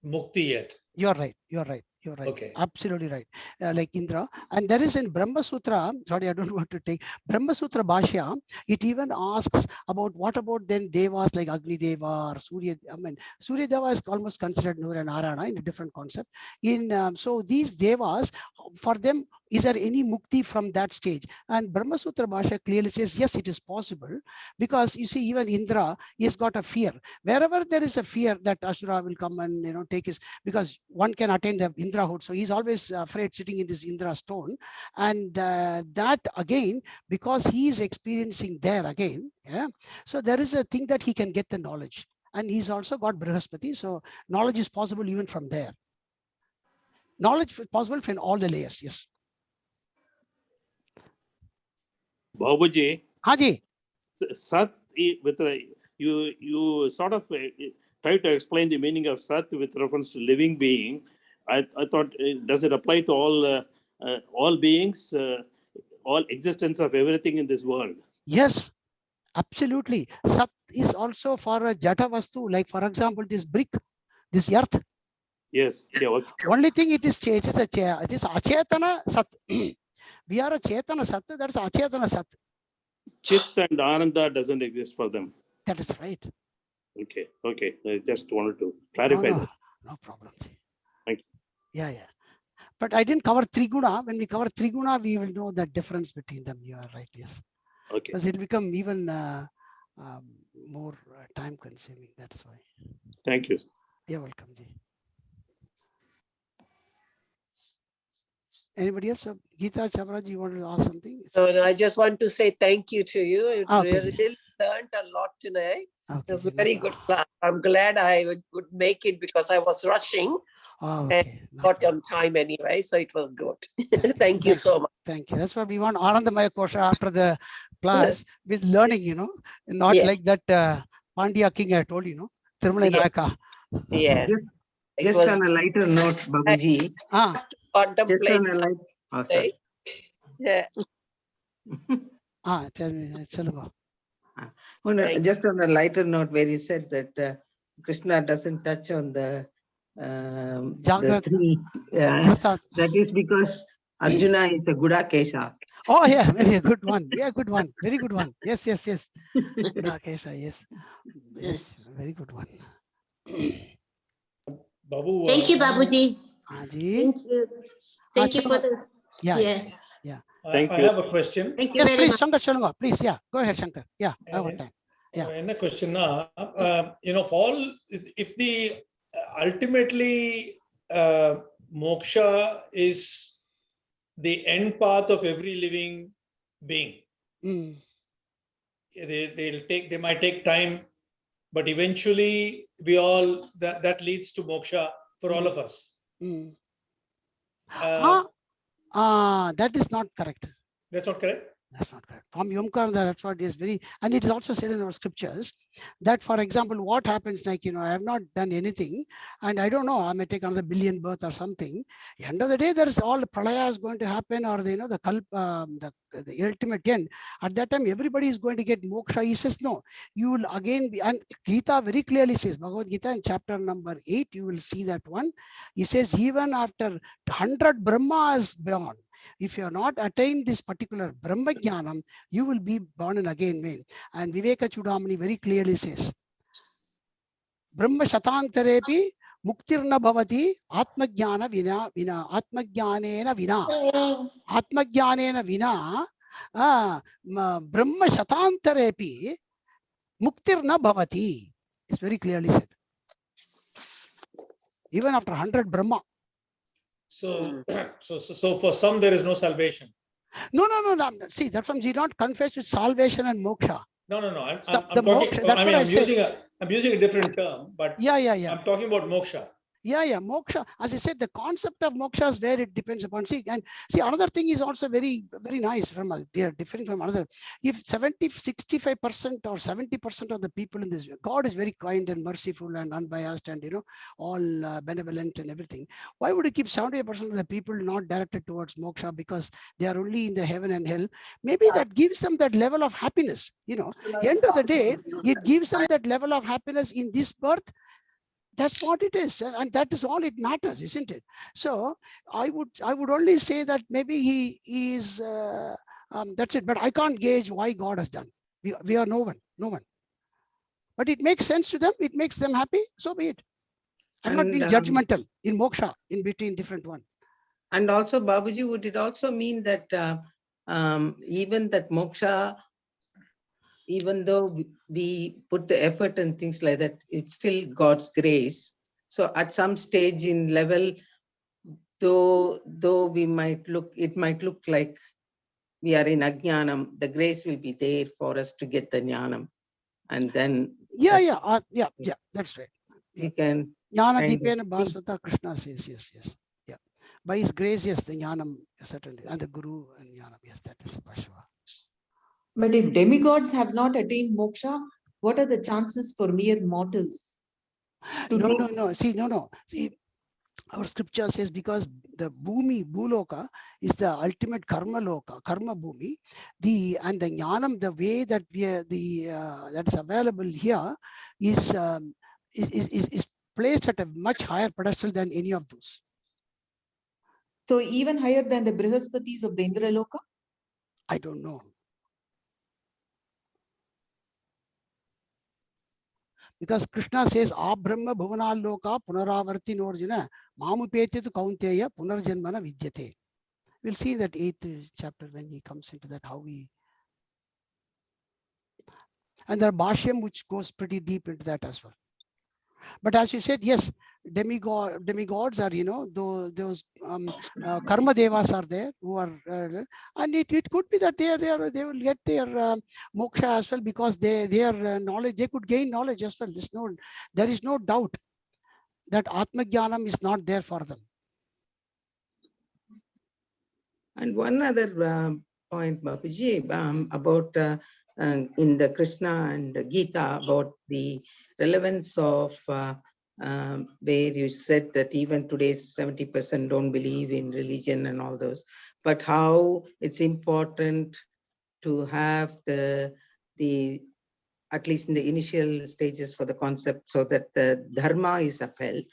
mukti yet. You're right. Okay. Absolutely right. Like Indra, and there is in Brahma Sutra, sorry, I don't want to take Brahma Sutra Bhashya, it even asks about what about then devas like Agni Deva or Surya. I mean, Surya Deva is almost considered Nura Narayana in a different concept. So these devas, for them, is there any mukti from that stage? And Brahma Sutra Bhashya clearly says, yes, it is possible, because you see, even Indra, he has got a fear. Wherever there is a fear that Asura will come and take his, because one can attain the Indrahood, so he's always afraid sitting in this Indra stone, and that again, because he is experiencing there again, so there is a thing that he can get the knowledge, and he's also got Brihaspati, so knowledge is possible even from there. Knowledge is possible from all the layers. Yes. Babuji, Haji. Sat with you sort of try to explain the meaning of Sat with reference to living being. I thought, does it apply to all beings, all existence of everything in this world? Yes, absolutely. Sat is also for a jata vastu, like for example, this brick, this earth. Yes. Yeah. Okay. Only thing it is it is achetana sat. We are a chetana sat, that's achetana sat. Chit and Ananda doesn't exist for them. That is right. Okay. Okay. I just wanted to clarify that. No problem. Thank you. Yeah. But I didn't cover Triguna. When we cover Triguna, we will know the difference between them. You are right. Yes. Okay. Because it will become even more time consuming. That's why. Thank you. You're welcome, Ji. Anybody else? Geeta Chabraji, you want to ask something? No, I just want to say thank you to you. It Okay, really learned a lot today. Okay, It was a Ji, very good class. I'm glad I would make it because I was rushing okay. and got on time anyway, so it was good. Thank you so much. Thank you. That's what we want. Anandamaya Kosha after the class with learning, not Yes. like that Pandya King I told you, Tirumala Yes. Nayaka. Yes. Just on a lighter note, Babuji. Just Contemplate. on a light. Oh, sorry. Yeah. Tell me, Chalunga. Oh, no, just on a lighter note, where you said that Krishna doesn't touch on the three. That is because Arjuna is a Gudakesha. Oh yeah, very good one. Yeah, good one. Very good one. Yes. Gudakesha, yes. Yes, very good one. Babu. Thank you, Babuji. Haji. Thank you. Thank you for the. Yeah. Thank you. I have a question. Thank you Yes, very please, much. Shankar Chalunga. Please, yeah. Go ahead, Shankar. Yeah, I have time. Yeah. In a question now, all if the ultimately moksha is the end path of every living being. They might take time, but eventually we all that leads to moksha for all of us. That is not correct. That's not correct. That's not correct. From Yomkar, that's what is very, and it is also said in our scriptures that, for example, what happens, like, I have not done anything, and I don't know, I may take another billion birth or something. End of the day, there is all pralaya is going to happen, or the ultimate end. At that time, everybody is going to get moksha. He says, no, you will again be, and Gita very clearly says, Bhagavad Gita in chapter number 8, you will see that one. He says, even after 100 Brahmas born, if you have not attained this particular Brahma Jnanam, you will be born and again male. And Viveka Chudamani very clearly says, Brahma Shatantarepi Muktirna Bhavati Atma Jnana Vina Atma Jnanena Vina Atma Jnanena Vina Brahma Shatantarepi Muktirna Bhavati. It's very clearly said. Even after 100 Brahma. So for some there is no salvation. No. See, that's from you not confess with salvation and moksha. No. I'm talking. I'm using a different term, but yeah. I'm talking about moksha. Yeah, moksha. As I said, the concept of moksha is where it depends upon. See, another thing is also very, very nice from different from another. If 65% or 70% of the people in this, God is very kind and merciful and unbiased and all benevolent and everything. Why would you keep 70% of the people not directed towards moksha because they are only in the heaven and hell? Maybe that gives them that level of happiness. End of the day, it gives them that level of happiness in this birth. That's what it is, and that is all it matters, isn't it? So I would only say that maybe he is that's it. But I can't gauge why God has done. We are no one. But it makes sense to them. It makes them happy. So be it. I'm not being judgmental in moksha in between different one. And also, Babuji, would it also mean that even that moksha, even though we put the effort and things like that, it's still God's grace. So at some stage in level, though it might look like we are in Ajnanam, the grace will be there for us to get the Jnanam. And then that's right. We can Jnana Deepena Bhaswata, Krishna says, yes. Yeah. By his grace, yes, the Jnanam certainly, and the Guru and Jnanam, yes, that is for sure. But if demigods have not attained moksha, what are the chances for mere mortals? No. See, our scripture says because the bhumi, bhuloka, is the ultimate karma loka, karma bhumi. The jnanam, the way that we are, that is available here is placed at a much higher pedestal than any of those. So even higher than the Brihaspatis of the Indraloka? I don't know. Because Krishna says, Abrahma bhuvanal loka punaravarti norjuna mamupeti tu kaunteya punarjanmana vidyate. We'll see that 8th chapter when he comes into that, how we. And there are bhashyam which goes pretty deep into that as well. But as you said, yes, demigods are, those karma devas are there who are, and it could be that they will get their moksha as well, because their knowledge, they could gain knowledge as well. There is no doubt that Atma Jnanam is not there for them. And one other point, Bapuji, about in the Krishna and Gita, about the relevance of where you said that even today 70% don't believe in religion and all those, but how it's important to have the at least in the initial stages for the concept, so that the dharma is upheld.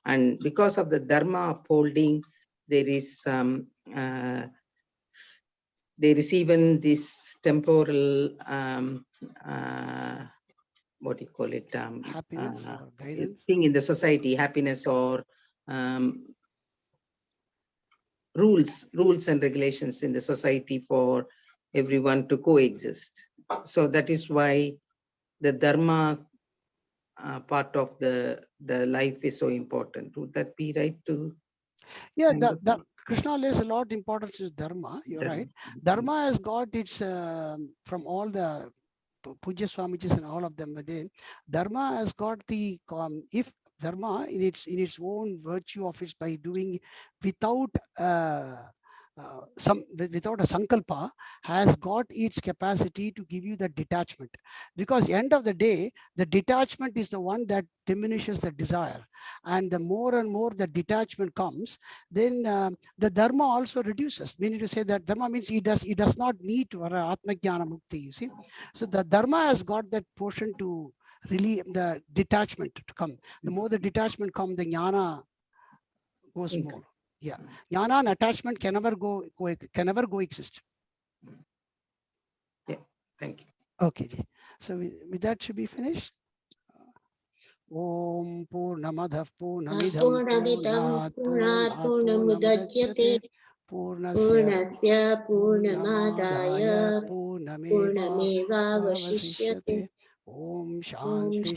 And because of the dharma upholding, there is even this temporal what do you call it, Happiness or guidance, thing in the society, happiness or rules and regulations in the society for everyone to coexist. So that is why the dharma part of the life is so important. Would that be right to? Yeah, the Krishna lays a lot of importance to dharma. You're right. Dharma has got its from all the Puja Swamijis and all of them within. Dharma has got the if dharma in its own virtue of its, by doing without without a sankalpa, has got its capacity to give you the detachment. Because end of the day, the detachment is the one that diminishes the desire, and the more and more the detachment comes, then the dharma also reduces. Meaning to say that dharma means he does not need to atma jnana mukti. You see, so the dharma has got that portion to really the detachment to come. The more the detachment comes, the jnana goes more. Yeah, jnana and attachment can never coexist. Yeah, thank you. Okay, so with that should be finished. Om Purnamadav Purnamidham Purnat Purnamudachyate Purnasya Purnamadaya Purnameva Vasishyate. Om Shanti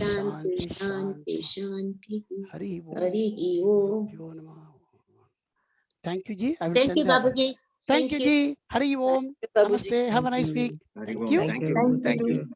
Shanti Shanti. Hari Om. Thank you, Ji. I will Thank you, send that. Babuji. Thank you, Ji. Hari Om. Namaste. Have a nice week. Hari Thank Om. you. Thank you. Thank you.